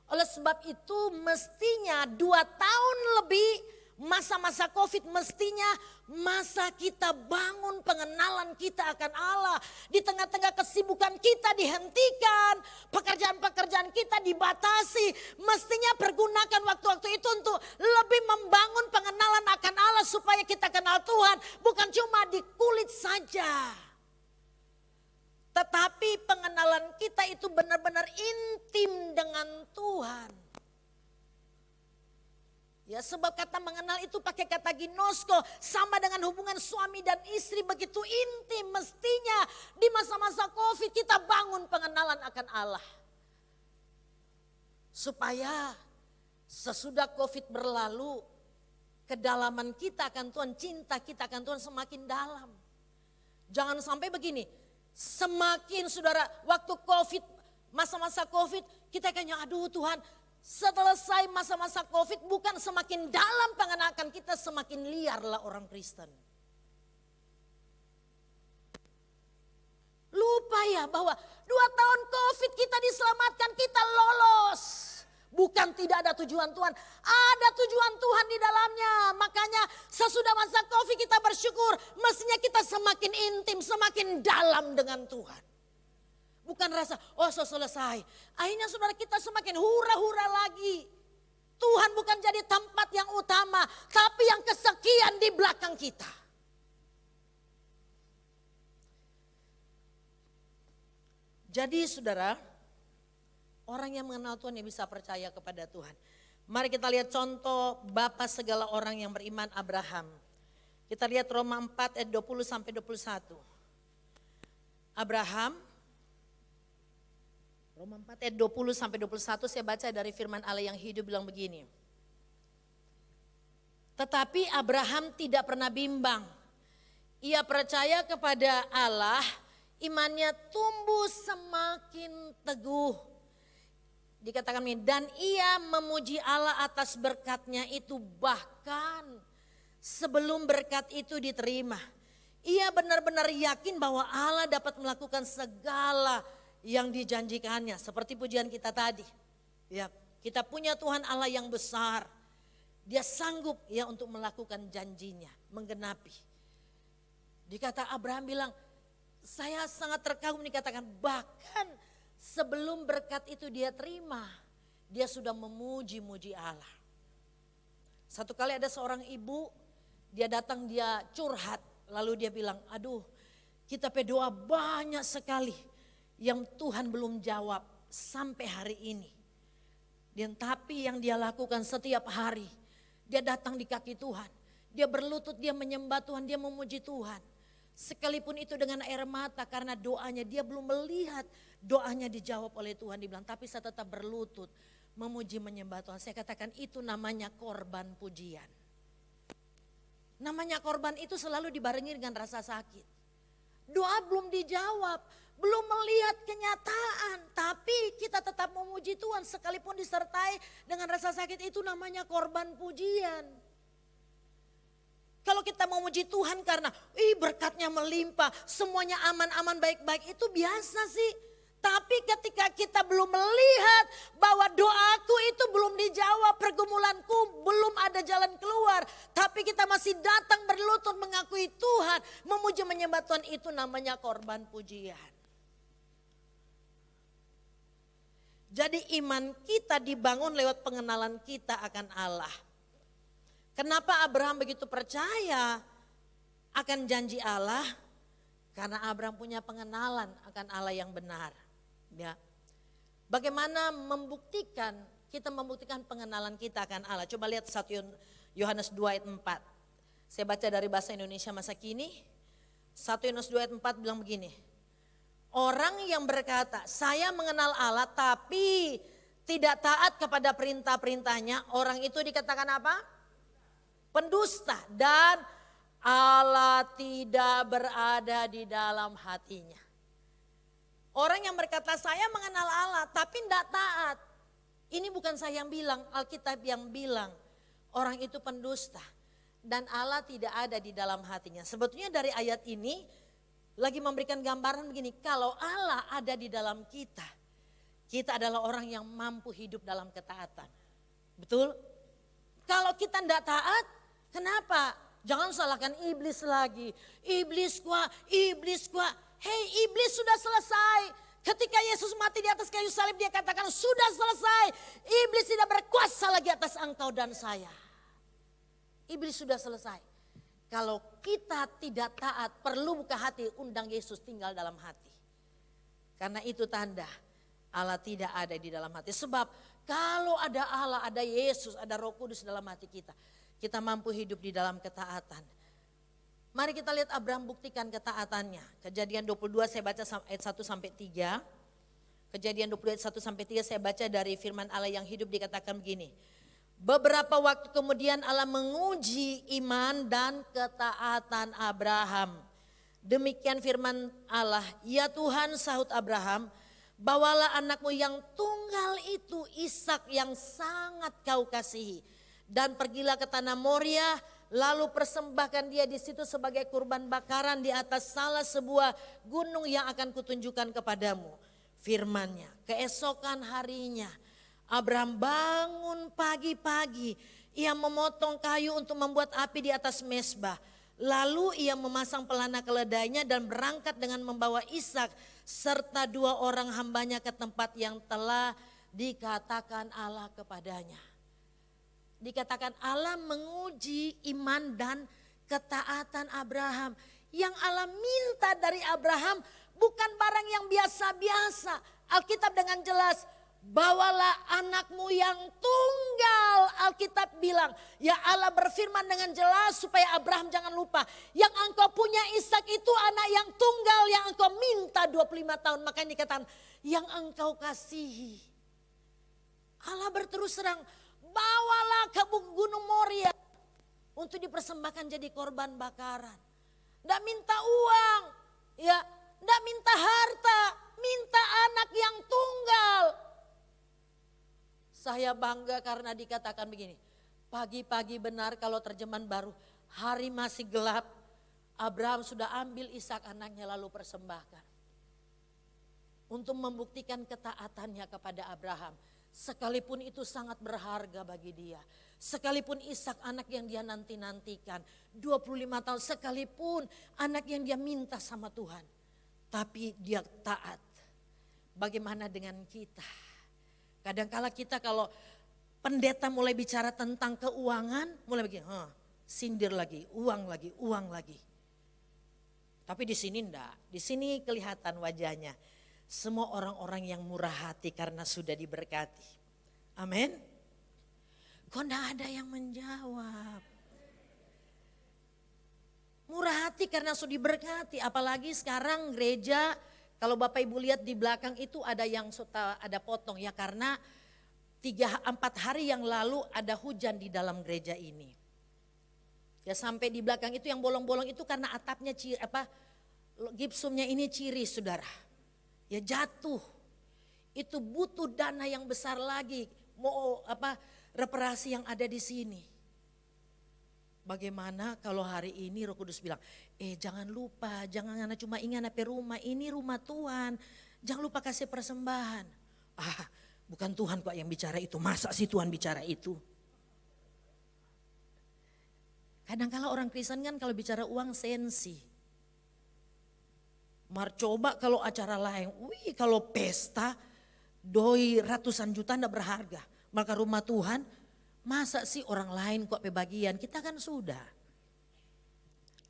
Oleh sebab itu mestinya 2 tahun lebih masa-masa COVID mestinya masa kita bangun pengenalan kita akan Allah. Di tengah-tengah kesibukan kita dihentikan, pekerjaan-pekerjaan kita dibatasi. Mestinya pergunakan waktu-waktu itu untuk lebih membangun pengenalan akan Allah supaya kita kenal Tuhan. Bukan cuma di kulit saja. Tetapi pengenalan kita itu benar-benar intim dengan Tuhan. Ya, sebab kata mengenal itu pakai kata ginosko, sama dengan hubungan suami dan istri begitu intim. Mestinya di masa-masa COVID kita bangun pengenalan akan Allah. Supaya sesudah COVID berlalu, kedalaman kita akan Tuhan, cinta kita akan Tuhan semakin dalam. Jangan sampai begini, semakin saudara waktu COVID, masa-masa COVID kita kayaknya aduh Tuhan, selesai masa-masa COVID bukan semakin dalam pengenalan kita, semakin liarlah orang Kristen. Lupa ya bahwa 2 tahun COVID kita diselamatkan, kita lolos. Bukan tidak ada tujuan Tuhan, ada tujuan Tuhan di dalamnya. Makanya sesudah masa COVID kita bersyukur, mestinya kita semakin intim, semakin dalam dengan Tuhan. Bukan rasa, oh selesai. Akhirnya saudara kita semakin hura-hura lagi. Tuhan bukan jadi tempat yang utama, tapi yang kesekian di belakang kita. Jadi saudara, orang yang mengenal Tuhan yang bisa percaya kepada Tuhan. Mari kita lihat contoh Bapa segala orang yang beriman, Abraham. Kita lihat Roma 4 ayat 20 sampai 21. Abraham, Roma 4 ayat 20 sampai 21 saya baca dari firman Allah yang hidup bilang begini. Tetapi Abraham tidak pernah bimbang. Ia percaya kepada Allah, imannya tumbuh semakin teguh. Dikatakan ini, dan ia memuji Allah atas berkatnya itu, bahkan sebelum berkat itu diterima. Ia benar-benar yakin bahwa Allah dapat melakukan segala yang dijanjikannya, seperti pujian kita tadi. Ya, Kita punya Tuhan Allah yang besar. Dia sanggup ya untuk melakukan janjinya, menggenapi. Dikata Abraham bilang, saya sangat terkagum dikatakan bahkan sebelum berkat itu dia terima, dia sudah memuji-muji Allah. Satu kali ada seorang ibu, dia datang dia curhat, lalu dia bilang, aduh kita berdoa banyak sekali yang Tuhan belum jawab sampai hari ini. Dan tapi yang dia lakukan setiap hari, dia datang di kaki Tuhan, dia berlutut, dia menyembah Tuhan, dia memuji Tuhan. Sekalipun itu dengan air mata karena doanya dia belum melihat doanya dijawab oleh Tuhan. Dia bilang tapi saya tetap berlutut memuji menyembah Tuhan. Saya katakan itu namanya korban pujian. Namanya korban itu selalu dibarengi dengan rasa sakit. Doa belum dijawab, belum melihat kenyataan, tapi kita tetap memuji Tuhan sekalipun disertai dengan rasa sakit, itu namanya korban pujian. Kalau kita memuji Tuhan karena berkatnya melimpah, semuanya aman-aman baik-baik, itu biasa sih. Tapi ketika kita belum melihat bahwa doaku itu belum dijawab, pergumulanku belum ada jalan keluar, tapi kita masih datang berlutut mengakui Tuhan, memuji menyembah Tuhan, itu namanya korban pujian. Jadi iman kita dibangun lewat pengenalan kita akan Allah. Kenapa Abraham begitu percaya akan janji Allah? Karena Abraham punya pengenalan akan Allah yang benar. Ya. Bagaimana membuktikan, kita membuktikan pengenalan kita akan Allah. Coba lihat 1 Yohanes 2 ayat 4. Saya baca dari bahasa Indonesia masa kini. 1 Yohanes 2 ayat 4 bilang begini. Orang yang berkata, saya mengenal Allah tapi tidak taat kepada perintah-perintahnya, orang itu dikatakan apa? Pendusta, dan Allah tidak berada di dalam hatinya. Orang yang berkata saya mengenal Allah tapi tidak taat. Ini bukan saya yang bilang, Alkitab yang bilang. Orang itu pendusta dan Allah tidak ada di dalam hatinya. Sebetulnya dari ayat ini lagi memberikan gambaran begini. Kalau Allah ada di dalam kita, kita adalah orang yang mampu hidup dalam ketaatan. Betul? Kalau kita tidak taat, kenapa? Jangan salahkan iblis lagi. Iblis gua. Hei, iblis sudah selesai. Ketika Yesus mati di atas kayu salib, dia katakan sudah selesai. Iblis tidak berkuasa lagi atas engkau dan saya. Iblis sudah selesai. Kalau kita tidak taat, perlu buka hati, undang Yesus tinggal dalam hati. Karena itu tanda Allah tidak ada di dalam hati. Sebab kalau ada Allah, ada Yesus, ada Roh Kudus dalam hati kita, kita mampu hidup di dalam ketaatan. Mari kita lihat Abraham buktikan ketaatannya. Kejadian 22 saya baca ayat 1 sampai 3. Kejadian 22 ayat 1 sampai 3 saya baca dari firman Allah yang hidup, dikatakan begini. Beberapa waktu kemudian Allah menguji iman dan ketaatan Abraham. Demikian firman Allah, ya Tuhan, sahut Abraham, bawalah anakmu yang tunggal itu, Ishak yang sangat kau kasihi. Dan pergilah ke tanah Moria, lalu persembahkan dia di situ sebagai kurban bakaran di atas salah sebuah gunung yang akan kutunjukkan kepadamu. Firman-Nya, keesokan harinya Abraham bangun pagi-pagi, ia memotong kayu untuk membuat api di atas mezbah. Lalu ia memasang pelana keledainya dan berangkat dengan membawa Ishak serta 2 orang hambanya ke tempat yang telah dikatakan Allah kepadanya. Dikatakan Allah menguji iman dan ketaatan Abraham. Yang Allah minta dari Abraham bukan barang yang biasa-biasa. Alkitab dengan jelas, bawalah anakmu yang tunggal. Alkitab bilang, ya Allah berfirman dengan jelas supaya Abraham jangan lupa. Yang engkau punya Ishak itu anak yang tunggal yang engkau minta 25 tahun. Makanya dikatakan yang engkau kasihi. Allah berterus terang, bawalah ke gunung Moria untuk dipersembahkan jadi korban bakaran. Tidak minta uang, ya, tidak minta harta, minta anak yang tunggal. Saya bangga karena dikatakan begini, pagi-pagi benar kalau terjemahan baru, hari masih gelap, Abraham sudah ambil Ishak anaknya lalu persembahkan. Untuk membuktikan ketaatannya kepada Abraham. Sekalipun itu sangat berharga bagi dia. Sekalipun Ishak anak yang dia nanti-nantikan. 25 tahun sekalipun anak yang dia minta sama Tuhan. Tapi dia taat. Bagaimana dengan kita? Kadangkala kita kalau pendeta mulai bicara tentang keuangan, mulai begini, sindir lagi, uang lagi, uang lagi. Tapi di sini enggak, di sini kelihatan wajahnya. Semua orang-orang yang murah hati karena sudah diberkati. Amin. Kok enggak ada yang menjawab? Murah hati karena sudah diberkati, apalagi sekarang gereja. Kalau Bapak Ibu lihat di belakang itu ada yang ada potong ya, karena 3-4 hari yang lalu ada hujan di dalam gereja ini. Ya sampai di belakang itu yang bolong-bolong itu karena atapnya gipsumnya ini ciri saudara. Ya jatuh. Itu butuh dana yang besar lagi. Mau reparasi yang ada di sini. Bagaimana kalau hari ini Roh Kudus bilang, jangan lupa, jangan cuma ingat apa rumah, ini rumah Tuhan. Jangan lupa kasih persembahan. Bukan Tuhan kok yang bicara itu, masa sih Tuhan bicara itu? Kadang-kala orang Kristen kan kalau bicara uang sensi. Coba kalau acara lain, kalau pesta, doi ratusan juta enggak berharga. Maka rumah Tuhan, masa sih orang lain kok pebagian, kita kan sudah.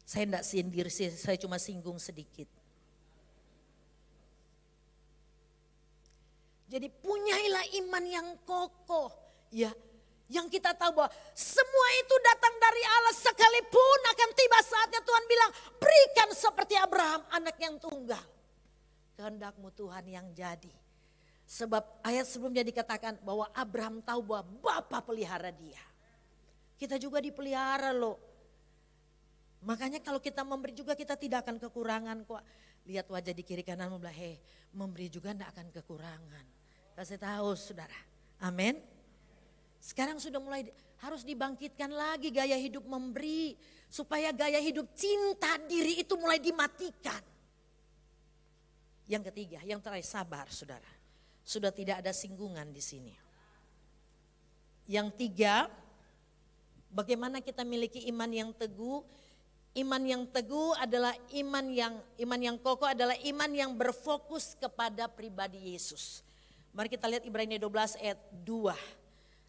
Saya enggak sindir sih, saya cuma singgung sedikit. Jadi punyailah iman yang kokoh, ya. Yang kita tahu bahwa semua itu datang dari Allah, sekalipun akan tiba saatnya Tuhan bilang, berikan seperti Abraham anak yang tunggal. Kehendakmu Tuhan yang jadi. Sebab ayat sebelumnya dikatakan bahwa Abraham tahu bahwa Bapa pelihara dia. Kita juga dipelihara loh. Makanya kalau kita memberi juga kita tidak akan kekurangan kok. Lihat wajah di kiri kanan bilang, memberi juga tidak akan kekurangan. Kasih tahu saudara, amin. Sekarang sudah mulai harus dibangkitkan lagi gaya hidup memberi. Supaya gaya hidup cinta diri itu mulai dimatikan. Yang ketiga, yang terakhir sabar saudara. Sudah tidak ada singgungan di sini. Yang tiga, bagaimana kita miliki iman yang teguh. Iman yang teguh adalah iman yang kokoh adalah iman yang berfokus kepada pribadi Yesus. Mari kita lihat Ibrani 12 ayat 2.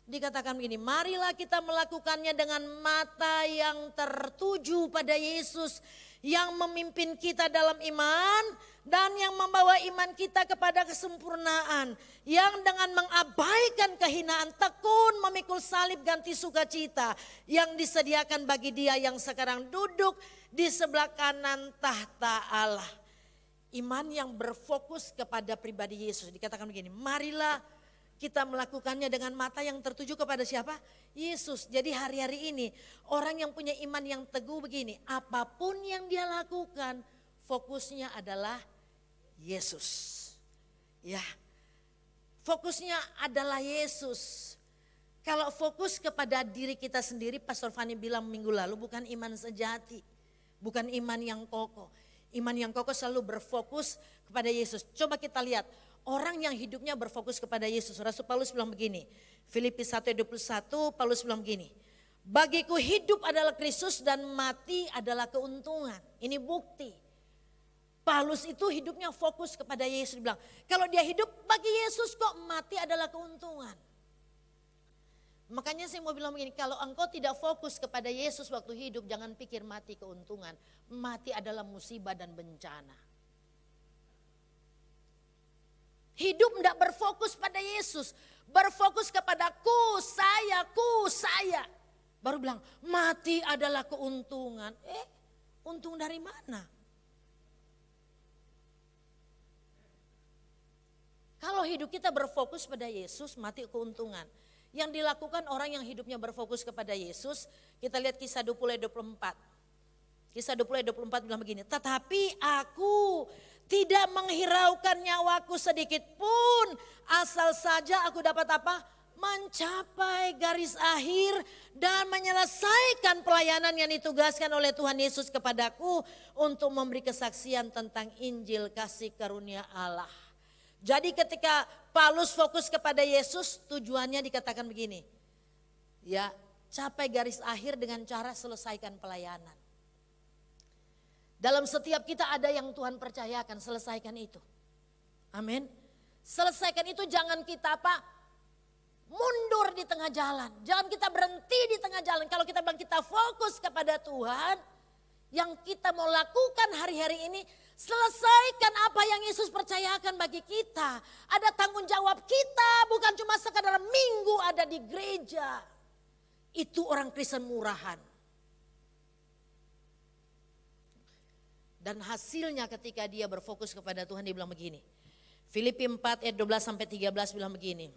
Dikatakan begini, marilah kita melakukannya dengan mata yang tertuju pada Yesus yang memimpin kita dalam iman dan yang membawa iman kita kepada kesempurnaan, yang dengan mengabaikan kehinaan tekun memikul salib ganti sukacita yang disediakan bagi dia yang sekarang duduk di sebelah kanan tahta Allah. Iman yang berfokus kepada pribadi Yesus. Dikatakan begini, marilah kita melakukannya dengan mata yang tertuju kepada siapa? Yesus. Jadi hari-hari ini orang yang punya iman yang teguh begini, apapun yang dia lakukan fokusnya adalah Yesus. Ya. Fokusnya adalah Yesus. Kalau fokus kepada diri kita sendiri, Pastor Fani bilang minggu lalu, bukan iman sejati. Bukan iman yang kokoh. Iman yang kokoh selalu berfokus kepada Yesus. Coba kita lihat. Orang yang hidupnya berfokus kepada Yesus. Rasul Paulus bilang begini. Filipi 1:21 Paulus bilang begini. Bagiku hidup adalah Kristus dan mati adalah keuntungan. Ini bukti. Paulus itu hidupnya fokus kepada Yesus. Dia bilang kalau dia hidup bagi Yesus kok mati adalah keuntungan. Makanya saya mau bilang begini. Kalau engkau tidak fokus kepada Yesus waktu hidup, jangan pikir mati keuntungan. Mati adalah musibah dan bencana. Hidup tidak berfokus pada Yesus. Berfokus kepada saya. Baru bilang mati adalah keuntungan. Untung dari mana? Kalau hidup kita berfokus pada Yesus, mati keuntungan. Yang dilakukan orang yang hidupnya berfokus kepada Yesus, kita lihat kisah 20 ayat 24. Kisah 20 ayat 24 bilang begini, tetapi aku tidak menghiraukan nyawaku sedikit pun, asal saja aku dapat apa? Mencapai garis akhir dan menyelesaikan pelayanan yang ditugaskan oleh Tuhan Yesus kepadaku untuk memberi kesaksian tentang Injil kasih karunia Allah. Jadi ketika Paulus fokus kepada Yesus, tujuannya dikatakan begini. Ya, capai garis akhir dengan cara selesaikan pelayanan. Dalam setiap kita ada yang Tuhan percayakan, selesaikan itu. Amin. Selesaikan itu, jangan kita mundur di tengah jalan. Jangan kita berhenti di tengah jalan. Kalau kita bilang kita fokus kepada Tuhan, yang kita mau lakukan hari-hari ini, selesaikan apa yang Yesus percayakan bagi kita. Ada tanggung jawab kita, bukan cuma sekadar minggu ada di gereja. Itu orang Kristen murahan. Dan hasilnya ketika dia berfokus kepada Tuhan, dia bilang begini. Filipi 4 ayat 12 sampai 13 bilang begini.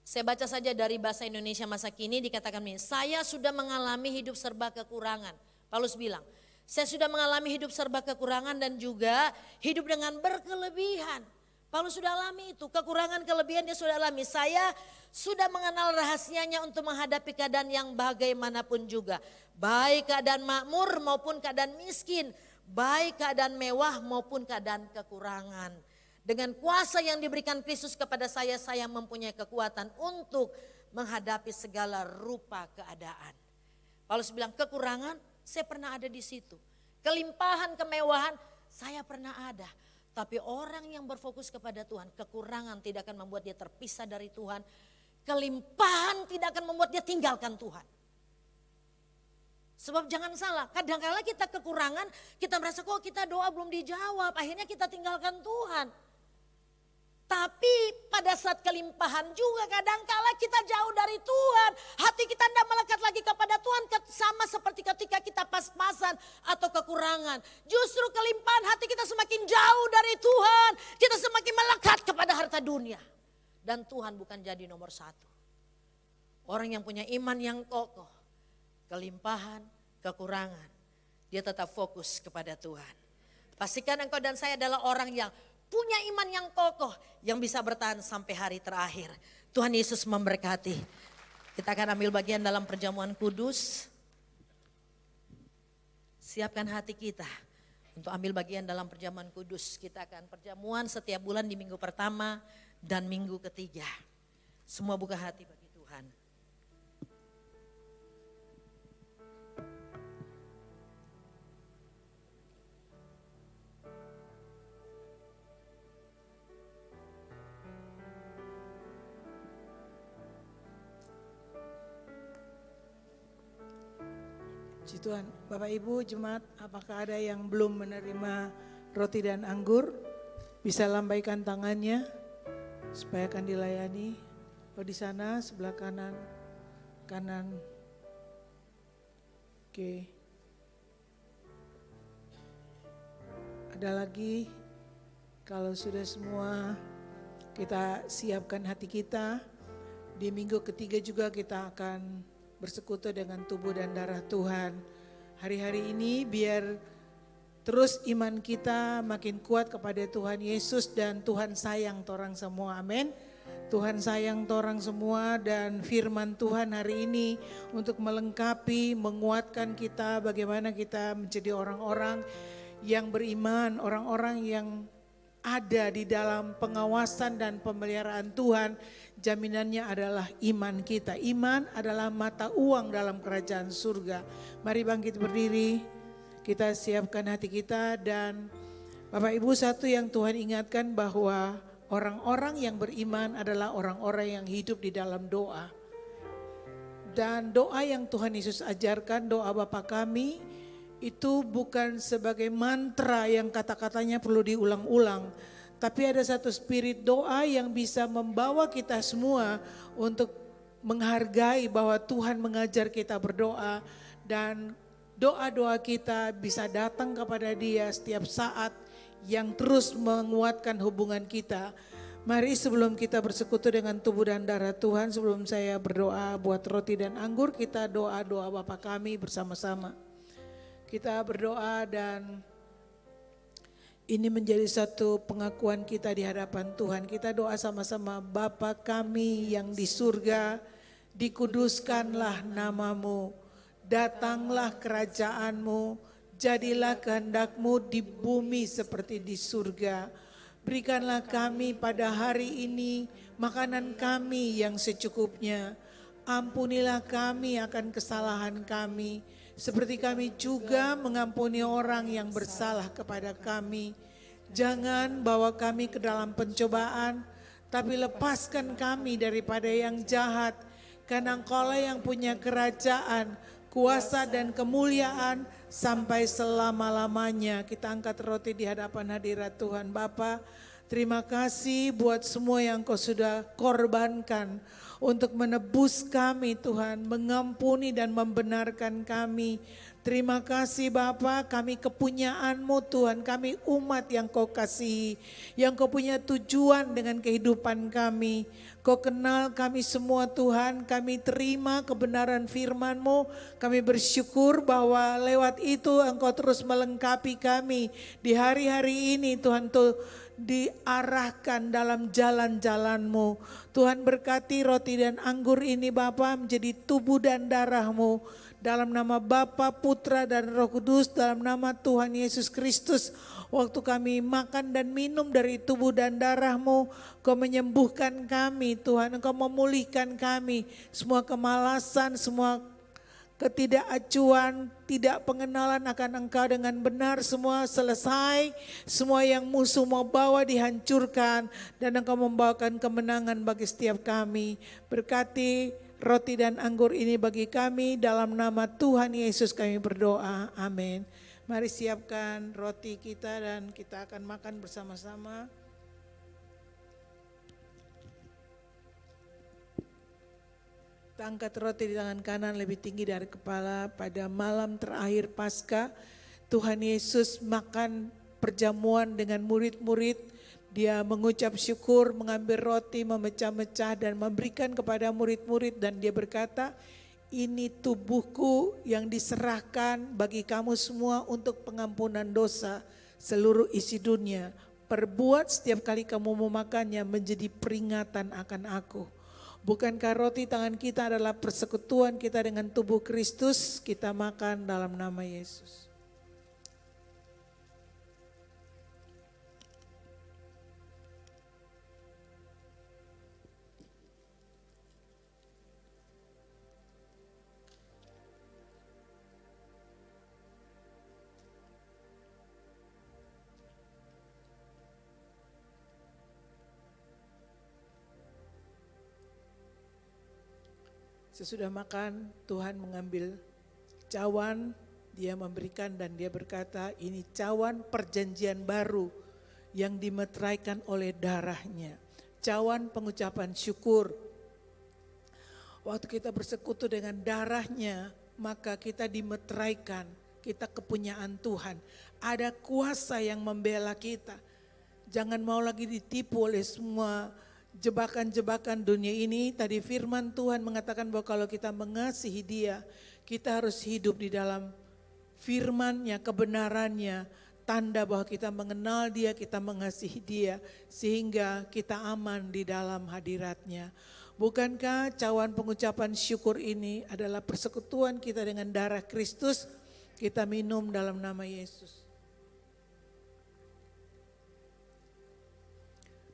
Saya baca saja dari bahasa Indonesia masa kini, dikatakan begini. Saya sudah mengalami hidup serba kekurangan. Paulus bilang, saya sudah mengalami hidup serba kekurangan dan juga hidup dengan berkelebihan. Paulus sudah alami itu, kekurangan kelebihan dia sudah alami. Saya sudah mengenal rahasianya untuk menghadapi keadaan yang bagaimanapun juga. Baik keadaan makmur maupun keadaan miskin. Baik keadaan mewah maupun keadaan kekurangan. Dengan kuasa yang diberikan Kristus kepada saya mempunyai kekuatan untuk menghadapi segala rupa keadaan. Paulus bilang kekurangan, saya pernah ada di situ. Kelimpahan, kemewahan, saya pernah ada. Tapi orang yang berfokus kepada Tuhan, kekurangan tidak akan membuat dia terpisah dari Tuhan. Kelimpahan tidak akan membuat dia tinggalkan Tuhan. Sebab jangan salah, kadang-kala kita kekurangan, kita merasa kok kita doa belum dijawab, akhirnya kita tinggalkan Tuhan. Tapi pada saat kelimpahan juga kadang-kala kita jauh dari Tuhan. Hati kita tidak melekat lagi kepada Tuhan, sama seperti ketika kita pas-pasan atau kekurangan. Justru kelimpahan hati kita semakin jauh dari Tuhan, kita semakin melekat kepada harta dunia. Dan Tuhan bukan jadi nomor satu. Orang yang punya iman yang kokoh, kelimpahan, kekurangan, dia tetap fokus kepada Tuhan. Pastikan engkau dan saya adalah orang yang punya iman yang kokoh, yang bisa bertahan sampai hari terakhir. Tuhan Yesus memberkati. Kita akan ambil bagian dalam perjamuan kudus. Siapkan hati kita untuk ambil bagian dalam perjamuan kudus. Kita akan perjamuan setiap bulan di minggu pertama dan minggu ketiga. Semua buka hati bagi Tuhan. Puji Tuhan, Bapak Ibu Jemaat, apakah ada yang belum menerima roti dan anggur? Bisa lambaikan tangannya supaya akan dilayani. Oh, di sana sebelah kanan, kanan. Oke. Ada lagi? Kalau sudah semua kita siapkan hati kita, di minggu ketiga juga kita akan bersekutu dengan tubuh dan darah Tuhan. Hari-hari ini biar terus iman kita makin kuat kepada Tuhan Yesus dan Tuhan sayang torang semua, amin. Tuhan sayang torang semua dan firman Tuhan hari ini untuk melengkapi, menguatkan kita bagaimana kita menjadi orang-orang yang beriman, orang-orang yang ada di dalam pengawasan dan pemeliharaan Tuhan. Jaminannya adalah iman kita. Iman adalah mata uang dalam kerajaan surga. Mari bangkit berdiri, kita siapkan hati kita. Dan Bapak Ibu, satu yang Tuhan ingatkan bahwa orang-orang yang beriman adalah orang-orang yang hidup di dalam doa. Dan doa yang Tuhan Yesus ajarkan, doa Bapa kami, itu bukan sebagai mantra yang kata-katanya perlu diulang-ulang. Tapi ada satu spirit doa yang bisa membawa kita semua untuk menghargai bahwa Tuhan mengajar kita berdoa. Dan doa-doa kita bisa datang kepada Dia setiap saat yang terus menguatkan hubungan kita. Mari sebelum kita bersekutu dengan tubuh dan darah Tuhan, sebelum saya berdoa buat roti dan anggur, kita doa-doa Bapa kami bersama-sama. Kita berdoa dan ini menjadi satu pengakuan kita di hadapan Tuhan. Kita doa sama-sama, Bapa kami yang di surga, dikuduskanlah namamu, datanglah kerajaanmu, jadilah kehendakmu di bumi seperti di surga. Berikanlah kami pada hari ini makanan kami yang secukupnya. Ampunilah kami akan kesalahan kami, seperti kami juga mengampuni orang yang bersalah kepada kami. Jangan bawa kami ke dalam pencobaan, tapi lepaskan kami daripada yang jahat. Karena Engkaulah yang punya kerajaan, kuasa dan kemuliaan sampai selama-lamanya. Kita angkat roti di hadapan hadirat Tuhan. Bapa, terima kasih buat semua yang Kau sudah korbankan untuk menebus kami Tuhan, mengampuni dan membenarkan kami. Terima kasih Bapa, kami kepunyaan-Mu Tuhan, kami umat yang Kau kasihi, yang Kau punya tujuan dengan kehidupan kami. Kau kenal kami semua Tuhan, kami terima kebenaran firman-Mu, kami bersyukur bahwa lewat itu Engkau terus melengkapi kami di hari-hari ini Tuhan, diarahkan dalam jalan-jalan-Mu. Tuhan berkati roti dan anggur ini Bapa menjadi tubuh dan darah-Mu. Dalam nama Bapa, Putra dan Roh Kudus, dalam nama Tuhan Yesus Kristus. Waktu kami makan dan minum dari tubuh dan darah-Mu, Kau menyembuhkan kami Tuhan, Engkau memulihkan kami. Semua kemalasan, semua ketidakacuan, tidak pengenalan akan Engkau dengan benar, semua selesai. Semua yang musuh mau bawa dihancurkan, dan Engkau membawakan kemenangan bagi setiap kami. Berkati roti dan anggur ini bagi kami, dalam nama Tuhan Yesus kami berdoa, amin. Mari siapkan roti kita dan kita akan makan bersama-sama. Kita angkat roti di tangan kanan lebih tinggi dari kepala. Pada malam terakhir Paskah, Tuhan Yesus makan perjamuan dengan murid-murid. Dia mengucap syukur, mengambil roti, memecah-mecah dan memberikan kepada murid-murid. Dan dia berkata, ini tubuhku yang diserahkan bagi kamu semua untuk pengampunan dosa seluruh isi dunia. Perbuat setiap kali kamu memakannya menjadi peringatan akan aku. Bukankah roti tangan kita adalah persekutuan kita dengan tubuh Kristus? Kita makan dalam nama Yesus. Sesudah makan, Tuhan mengambil cawan, dia memberikan dan dia berkata, ini cawan perjanjian baru yang dimeteraikan oleh darahnya. Cawan pengucapan syukur. Waktu kita bersekutu dengan darahnya, maka kita dimeteraikan, kita kepunyaan Tuhan. Ada kuasa yang membela kita. Jangan mau lagi ditipu oleh semua jebakan-jebakan dunia ini. Tadi firman Tuhan mengatakan bahwa kalau kita mengasihi Dia, kita harus hidup di dalam firman-Nya, kebenarannya, tanda bahwa kita mengenal Dia, kita mengasihi Dia, sehingga kita aman di dalam hadirat-Nya. Bukankah cawan pengucapan syukur ini adalah persekutuan kita dengan darah Kristus? Kita minum dalam nama Yesus.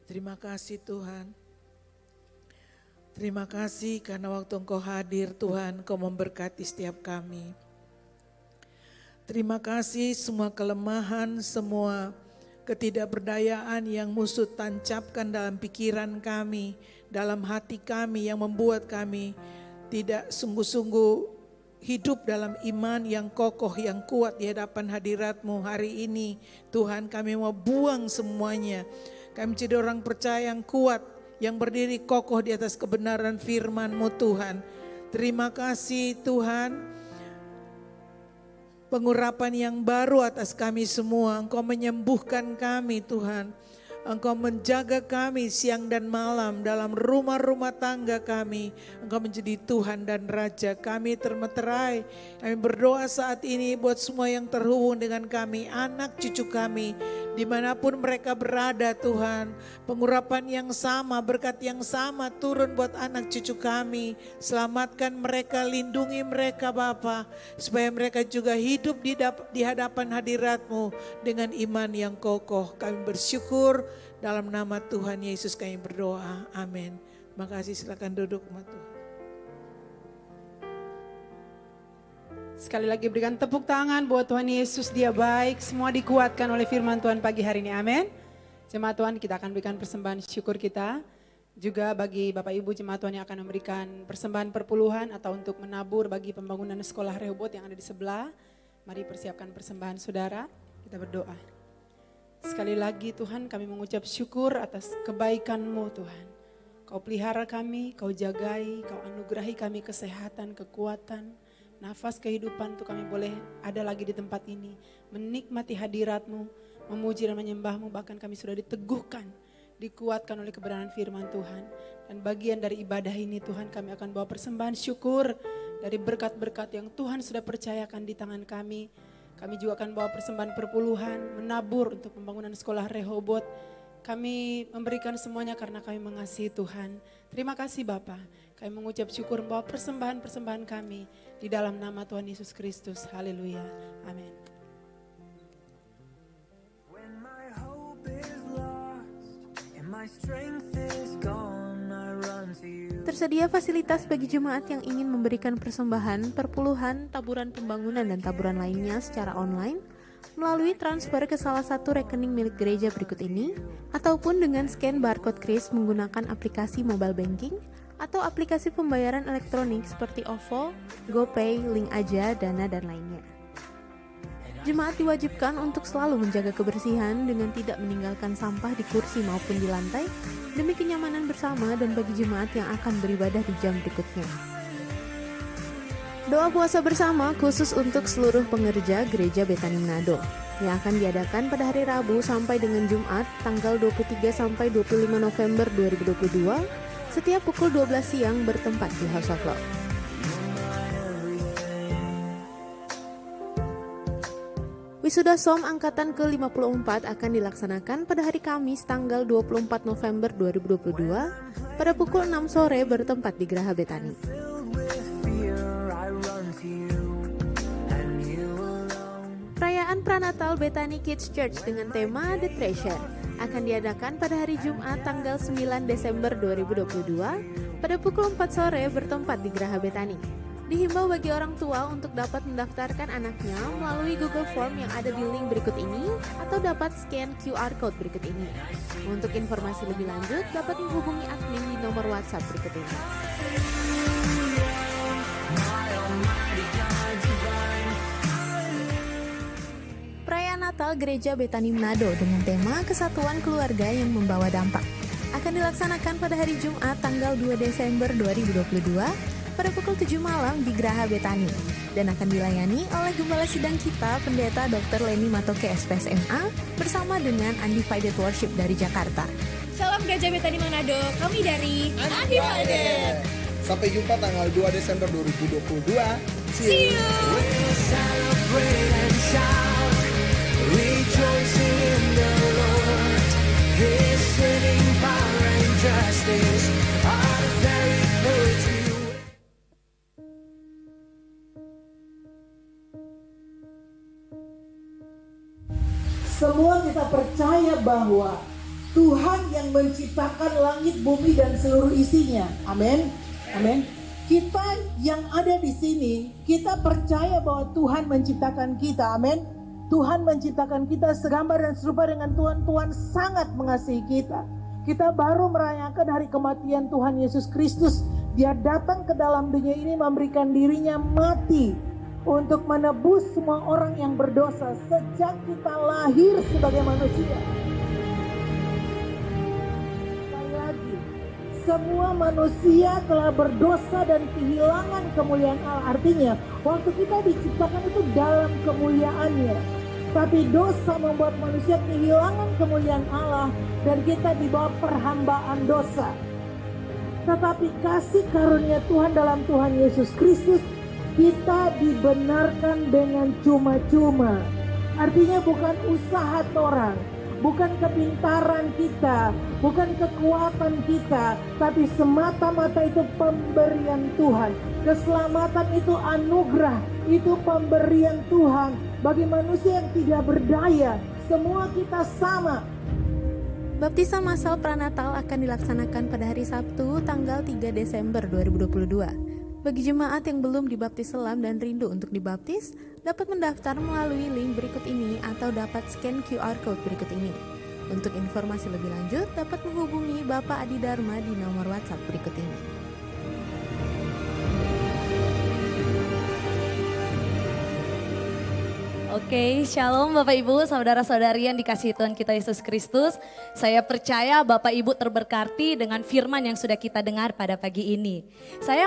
Terima kasih Tuhan. Terima kasih karena waktu Engkau hadir Tuhan, Engkau memberkati setiap kami. Terima kasih semua kelemahan, semua ketidakberdayaan yang musuh tancapkan dalam pikiran kami, dalam hati kami yang membuat kami tidak sungguh-sungguh hidup dalam iman yang kokoh, yang kuat di hadapan hadirat-Mu hari ini. Tuhan, kami mau buang semuanya. Kami menjadi orang percaya yang kuat, yang berdiri kokoh di atas kebenaran firman-Mu Tuhan. Terima kasih Tuhan, pengurapan yang baru atas kami semua. Engkau menyembuhkan kami Tuhan. Engkau menjaga kami siang dan malam dalam rumah-rumah tangga kami. Engkau menjadi Tuhan dan Raja kami termeterai. Kami berdoa saat ini buat semua yang terhubung dengan kami, anak cucu kami Dimanapun mereka berada Tuhan, pengurapan yang sama, berkat yang sama turun buat anak cucu kami. Selamatkan mereka, lindungi mereka Bapa, supaya mereka juga hidup di hadapan hadirat-Mu dengan iman yang kokoh. Kami bersyukur dalam nama Tuhan Yesus kami berdoa. Amin. Terima kasih, silakan duduk umat Tuhan. Sekali lagi berikan tepuk tangan buat Tuhan Yesus, Dia baik. Semua dikuatkan oleh firman Tuhan pagi hari ini, amin. Jemaat Tuhan, kita akan berikan persembahan syukur kita. Juga bagi Bapak Ibu jemaat Tuhan yang akan memberikan persembahan perpuluhan atau untuk menabur bagi pembangunan sekolah Rehoboth yang ada di sebelah. Mari persiapkan persembahan saudara, kita berdoa. Sekali lagi Tuhan, kami mengucap syukur atas kebaikan-Mu Tuhan. Kau pelihara kami, Kau jagai, Kau anugerahi kami kesehatan, kekuatan, nafas kehidupan untuk kami boleh ada lagi di tempat ini. Menikmati hadirat-Mu, memuji dan menyembah-Mu, bahkan kami sudah diteguhkan, dikuatkan oleh kebenaran firman Tuhan. Dan bagian dari ibadah ini Tuhan, kami akan bawa persembahan syukur dari berkat-berkat yang Tuhan sudah percayakan di tangan kami. Kami juga akan bawa persembahan perpuluhan, menabur untuk pembangunan sekolah Rehoboth. Kami memberikan semuanya karena kami mengasihi Tuhan. Terima kasih Bapa. Kami mengucap syukur membawa persembahan-persembahan kami di dalam nama Tuhan Yesus Kristus. Haleluya. Amin. When my hope is lost and my strength is gone, I run to you. Tersedia fasilitas bagi jemaat yang ingin memberikan persembahan, perpuluhan, taburan pembangunan dan taburan lainnya secara online melalui transfer ke salah satu rekening milik gereja berikut ini, ataupun dengan scan barcode kris menggunakan aplikasi mobile banking atau aplikasi pembayaran elektronik seperti OVO, GoPay, Link Aja, Dana, dan lainnya. Jemaat diwajibkan untuk selalu menjaga kebersihan dengan tidak meninggalkan sampah di kursi maupun di lantai demi kenyamanan bersama dan bagi jemaat yang akan beribadah di jam berikutnya. Doa puasa bersama khusus untuk seluruh pengerja Gereja Betani Manado yang akan diadakan pada hari Rabu sampai dengan Jumat tanggal 23 sampai 25 November 2022 setiap pukul 12 siang bertempat di House of Love. Wisuda SOM Angkatan ke-54 akan dilaksanakan pada hari Kamis tanggal 24 November 2022 pada pukul 6 sore bertempat di Geraha Betani. Perayaan Pranatal Betani Kids Church dengan tema The Treasure akan diadakan pada hari Jumat tanggal 9 Desember 2022 pada pukul 4 sore bertempat di Geraha Betani. Dihimbau bagi orang tua untuk dapat mendaftarkan anaknya melalui Google Form yang ada di link berikut ini atau dapat scan QR Code berikut ini. Untuk informasi lebih lanjut dapat menghubungi admin di nomor WhatsApp berikut ini. Perayaan Natal Gereja Betani Manado dengan tema Kesatuan Keluarga yang Membawa Dampak akan dilaksanakan pada hari Jumat tanggal 2 Desember 2022 pada pukul 7 malam di Geraha Betani dan akan dilayani oleh Gembala Sidang kita Pendeta Dr. Leni Matoke SPSMA bersama dengan Undivided Worship dari Jakarta. Salam Gereja Betani Manado, kami dari Undivided. Sampai jumpa tanggal 2 Desember 2022. See you. Rejoicing in the Lord, His saving power and justice are the very words we Semua kita percaya bahwa Tuhan yang menciptakan langit, bumi, dan seluruh isinya. Amin. Amin. Kita yang ada di sini, kita percaya bahwa Tuhan menciptakan kita. Amin. Tuhan menciptakan kita segambar dan serupa dengan Tuhan. Tuhan sangat mengasihi kita. Kita baru merayakan hari kematian Tuhan Yesus Kristus. Dia datang ke dalam dunia ini memberikan dirinya mati untuk menebus semua orang yang berdosa sejak kita lahir sebagai manusia. Sekali lagi, semua manusia telah berdosa dan kehilangan kemuliaan Allah. Artinya, waktu kita diciptakan itu dalam kemuliaannya. Tapi dosa membuat manusia kehilangan kemuliaan Allah dan kita di bawah perhambaan dosa. Tetapi kasih karunia Tuhan dalam Tuhan Yesus Kristus, kita dibenarkan dengan cuma-cuma. Artinya bukan usaha orang. bukan kepintaran kita, bukan kekuatan kita, tapi semata-mata itu pemberian Tuhan. Keselamatan itu anugerah, itu pemberian Tuhan bagi manusia yang tidak berdaya. Semua kita sama. Baptisan massal pranatal akan dilaksanakan pada hari Sabtu tanggal 3 Desember 2022. Bagi jemaat yang belum dibaptis selam dan rindu untuk dibaptis, dapat mendaftar melalui link berikut ini atau dapat scan QR Code berikut ini. Untuk informasi lebih lanjut, dapat menghubungi Bapak Adi Dharma di nomor WhatsApp berikut ini. Oke, shalom Bapak Ibu, saudara-saudari yang dikasihi Tuhan kita Yesus Kristus. Saya percaya Bapak Ibu terberkati dengan firman yang sudah kita dengar pada pagi ini. Saya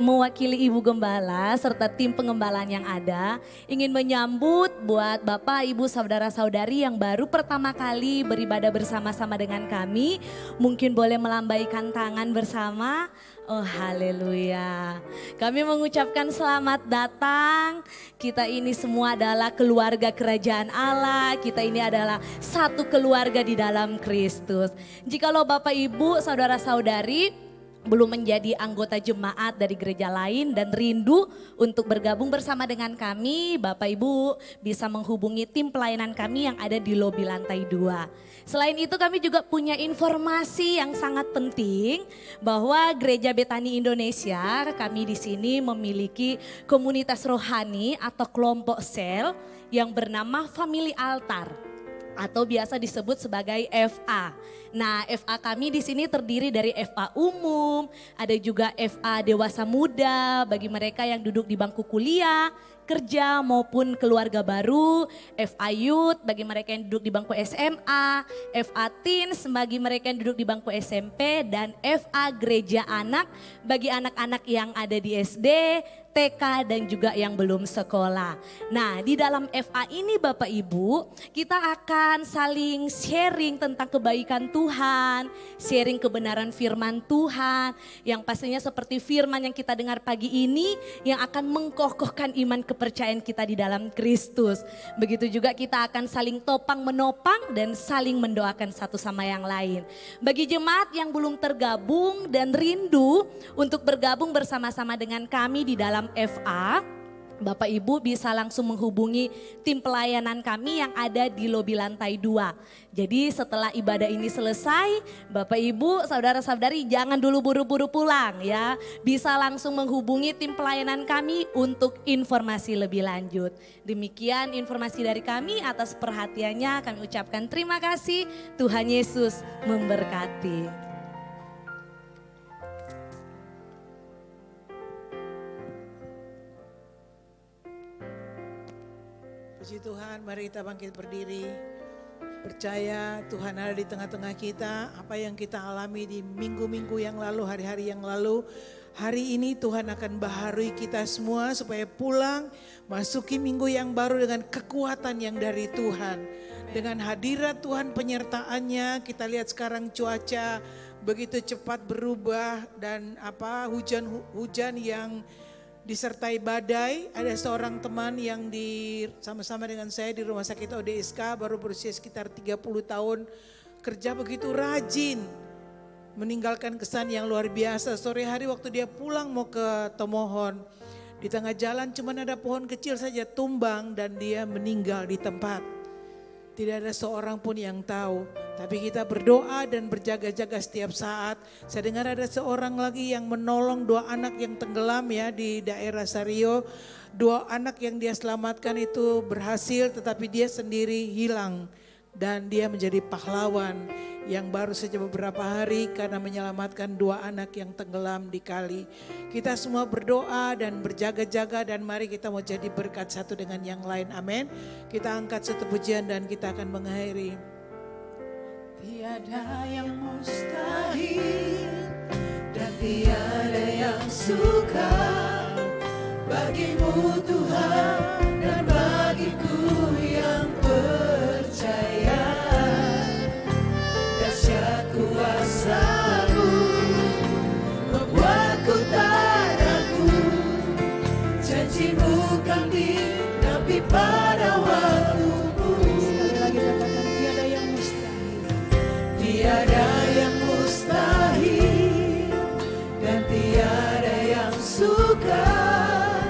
mewakili Ibu Gembala serta tim pengembalaan yang ada, ingin menyambut buat Bapak Ibu saudara-saudari yang baru pertama kali beribadah bersama-sama dengan kami. Mungkin boleh melambaikan tangan bersama. Oh haleluya. Kami mengucapkan selamat datang. Kita ini semua adalah keluarga kerajaan Allah. Kita ini adalah satu keluarga di dalam Kristus. Jikalau Bapak Ibu saudara-saudari belum menjadi anggota jemaat dari gereja lain dan rindu untuk bergabung bersama dengan kami, Bapak Ibu bisa menghubungi tim pelayanan kami yang ada di lobi lantai 2. Selain itu kami juga punya informasi yang sangat penting bahwa Gereja Betani Indonesia, kami di sini memiliki komunitas rohani atau kelompok sel yang bernama Family Altar atau biasa disebut sebagai FA. Nah, FA kami di sini terdiri dari FA umum, ada juga FA dewasa muda bagi mereka yang duduk di bangku kuliah, kerja maupun keluarga baru, FA Youth bagi mereka yang duduk di bangku SMA, FA Teens bagi mereka yang duduk di bangku SMP, dan FA Gereja Anak bagi anak-anak yang ada di SD, TK dan juga yang belum sekolah. Nah, di dalam FA ini Bapak Ibu, kita akan saling sharing tentang kebaikan Tuhan, sharing kebenaran firman Tuhan, yang pastinya seperti firman yang kita dengar pagi ini yang akan mengkokohkan iman kepercayaan kita di dalam Kristus. Begitu juga kita akan saling topang menopang dan saling mendoakan satu sama yang lain. Bagi jemaat yang belum tergabung dan rindu untuk bergabung bersama-sama dengan kami di dalam FA, Bapak Ibu bisa langsung menghubungi tim pelayanan kami yang ada di lobi lantai 2. Jadi setelah ibadah ini selesai, Bapak Ibu saudara-saudari jangan dulu buru-buru pulang ya. Bisa langsung menghubungi tim pelayanan kami untuk informasi lebih lanjut. Demikian informasi dari kami, atas perhatiannya kami ucapkan terima kasih. Tuhan Yesus memberkati. Puji Tuhan, mari kita bangkit berdiri. Percaya Tuhan ada di tengah-tengah kita. Apa yang kita alami di minggu-minggu yang lalu, hari-hari yang lalu, hari ini Tuhan akan baharui kita semua supaya pulang masuki minggu yang baru dengan kekuatan yang dari Tuhan. Dengan hadirat Tuhan, penyertaannya, kita lihat sekarang cuaca begitu cepat berubah dan hujan yang disertai badai. Ada seorang teman yang sama-sama dengan saya di rumah sakit ODSK, baru berusia sekitar 30 tahun, kerja begitu rajin, meninggalkan kesan yang luar biasa. Sore hari waktu dia pulang mau ke Tomohon, di tengah jalan cuman ada pohon kecil saja tumbang dan dia meninggal di tempat. Tidak ada seorang pun yang tahu, tapi kita berdoa dan berjaga-jaga setiap saat. Saya dengar ada seorang lagi yang menolong 2 anak yang tenggelam ya di daerah Sario. 2 anak yang dia selamatkan itu berhasil, tetapi dia sendiri hilang. Dan dia menjadi pahlawan yang baru saja beberapa hari karena menyelamatkan 2 anak yang tenggelam di kali. Kita semua berdoa dan berjaga-jaga dan mari kita mau jadi berkat satu dengan yang lain. Amin. Kita angkat satu pujian dan kita akan mengakhiri. Tiada yang mustahil dan tiada yang sukar bagimu Tuhan dan bagiku yang percaya. Dahsyat kuasa-Mu membuatku tak ragu. Janji-Mu kan dinapi pada waktu-Mu. Sekali lagi katakan tiada yang tiada yang mustahil dan tiada yang sukar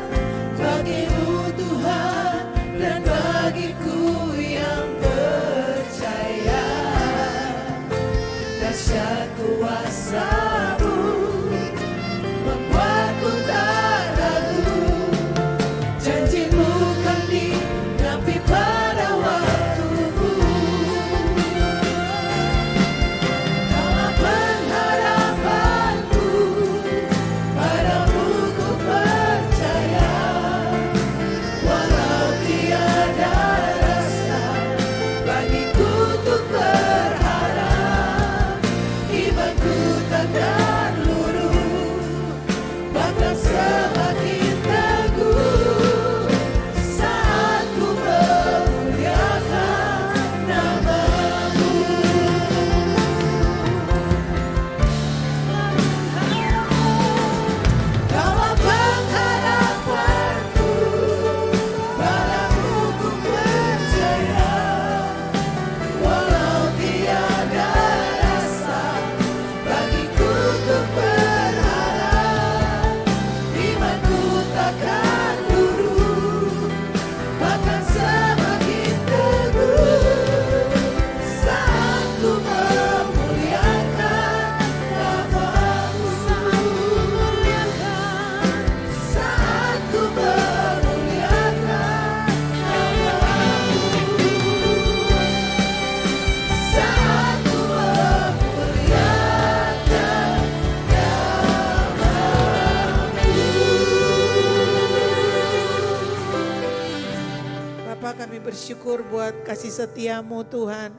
bagimu Tuhan dan bagiku yang percaya. Dahsyat kuasa-Mu membuatku tak ragu, janji-Mu kan digenapi pada waktumu. Kaulah pengharapanku, padamu ku percaya. Walau tiada rasa bagiku untuk berharap, imanku takkan luruh, bahkan semakin teguh saat ku memuliakan nama-Mu. Kaulah pengharapanku, padamu ku percaya. Walau tiada rasa bagiku untuk berharap, imanku takkan luruh, bahkan semakin teguh saat ku memuliakan nama-Mu. Saat ku memuliakan nama-Mu. Saat ku memuliakan nama-Mu. Bapa, kami bersyukur buat kasih setia-Mu Tuhan.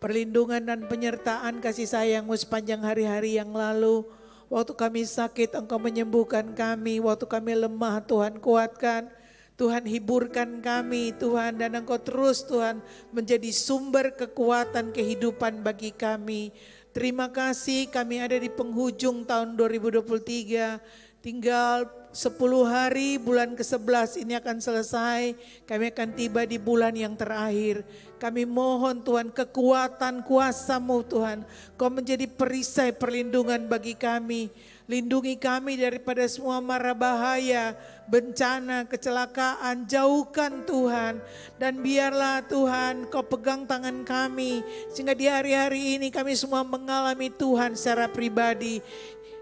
Perlindungan dan penyertaan kasih sayang-Mu sepanjang hari-hari yang lalu. Waktu kami sakit Engkau menyembuhkan kami, waktu kami lemah Tuhan kuatkan. Tuhan hiburkan kami Tuhan, dan Engkau terus Tuhan menjadi sumber kekuatan kehidupan bagi kami. Terima kasih, kami ada di penghujung tahun 2023, tinggal 10 hari bulan ke-11 ini akan selesai, kami akan tiba di bulan yang terakhir. Kami mohon Tuhan kekuatan kuasa-Mu Tuhan, Kau menjadi perisai perlindungan bagi kami. Lindungi kami daripada semua mara bahaya, bencana, kecelakaan, jauhkan Tuhan. Dan biarlah Tuhan Kau pegang tangan kami, sehingga di hari-hari ini kami semua mengalami Tuhan secara pribadi.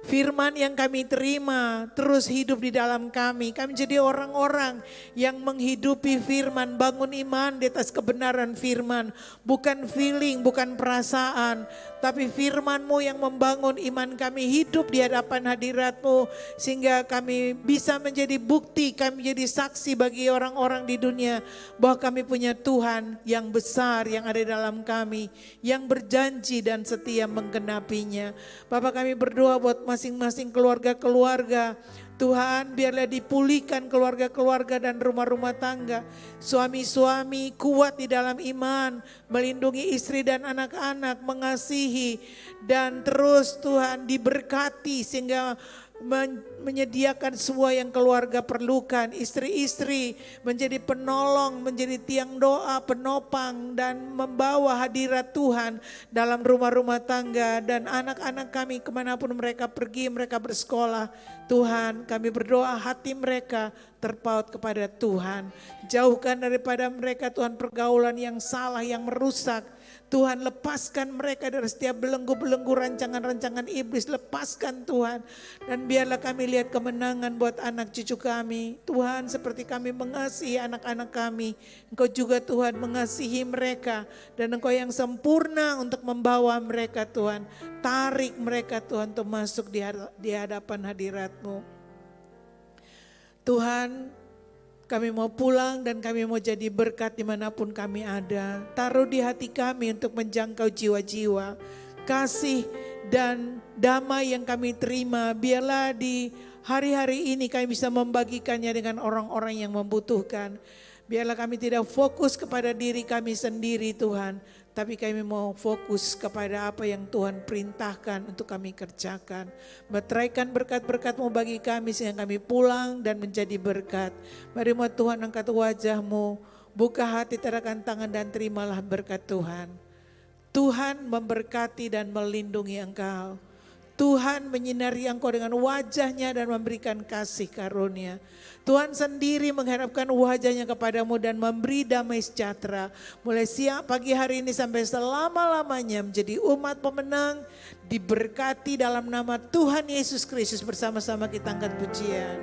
Firman yang kami terima terus hidup di dalam kami. Kami jadi orang-orang yang menghidupi firman, bangun iman di atas kebenaran firman. Bukan feeling, bukan perasaan, tapi firman-Mu yang membangun iman kami hidup di hadapan hadirat-Mu. Sehingga kami bisa menjadi bukti, kami jadi saksi bagi orang-orang di dunia bahwa kami punya Tuhan yang besar yang ada dalam kami, yang berjanji dan setia menggenapinya. Bapak, kami berdoa buat masing-masing keluarga-keluarga. Tuhan, biarlah dipulihkan keluarga-keluarga dan rumah-rumah tangga. Suami-suami kuat di dalam iman, melindungi istri dan anak-anak, mengasihi, dan terus Tuhan diberkati sehingga menyediakan semua yang keluarga perlukan. Istri-istri menjadi penolong, menjadi tiang doa, penopang, dan membawa hadirat Tuhan dalam rumah-rumah tangga. Dan anak-anak kami kemanapun mereka pergi, mereka bersekolah, Tuhan kami berdoa hati mereka terpaut kepada Tuhan. Jauhkan daripada mereka Tuhan pergaulan yang salah, yang merusak. Tuhan, lepaskan mereka dari setiap belenggu-belenggu rancangan-rancangan iblis. Lepaskan Tuhan. Dan biarlah kami lihat kemenangan buat anak cucu kami. Tuhan, seperti kami mengasihi anak-anak kami, Engkau juga Tuhan mengasihi mereka. Dan Engkau yang sempurna untuk membawa mereka Tuhan. Tarik mereka Tuhan untuk masuk di hadapan hadirat-Mu. Tuhan, kami mau pulang dan kami mau jadi berkat dimanapun kami ada. Taruh di hati kami untuk menjangkau jiwa-jiwa. Kasih dan damai yang kami terima, biarlah di hari-hari ini kami bisa membagikannya dengan orang-orang yang membutuhkan. Biarlah kami tidak fokus kepada diri kami sendiri Tuhan, tapi kami mau fokus kepada apa yang Tuhan perintahkan untuk kami kerjakan. Meteraikan berkat-berkat-Mu bagi kami sehingga kami pulang dan menjadi berkat. Mari mau Tuhan angkat wajah-Mu, buka hati, terakan tangan dan terimalah berkat Tuhan. Tuhan memberkati dan melindungi engkau. Tuhan menyinari engkau dengan wajahnya dan memberikan kasih karunia. Tuhan sendiri menghadapkan wajahnya kepadamu dan memberi damai sejahtera. Mulai siang pagi hari ini sampai selama-lamanya menjadi umat pemenang. Diberkati dalam nama Tuhan Yesus Kristus, bersama-sama kita angkat pujian.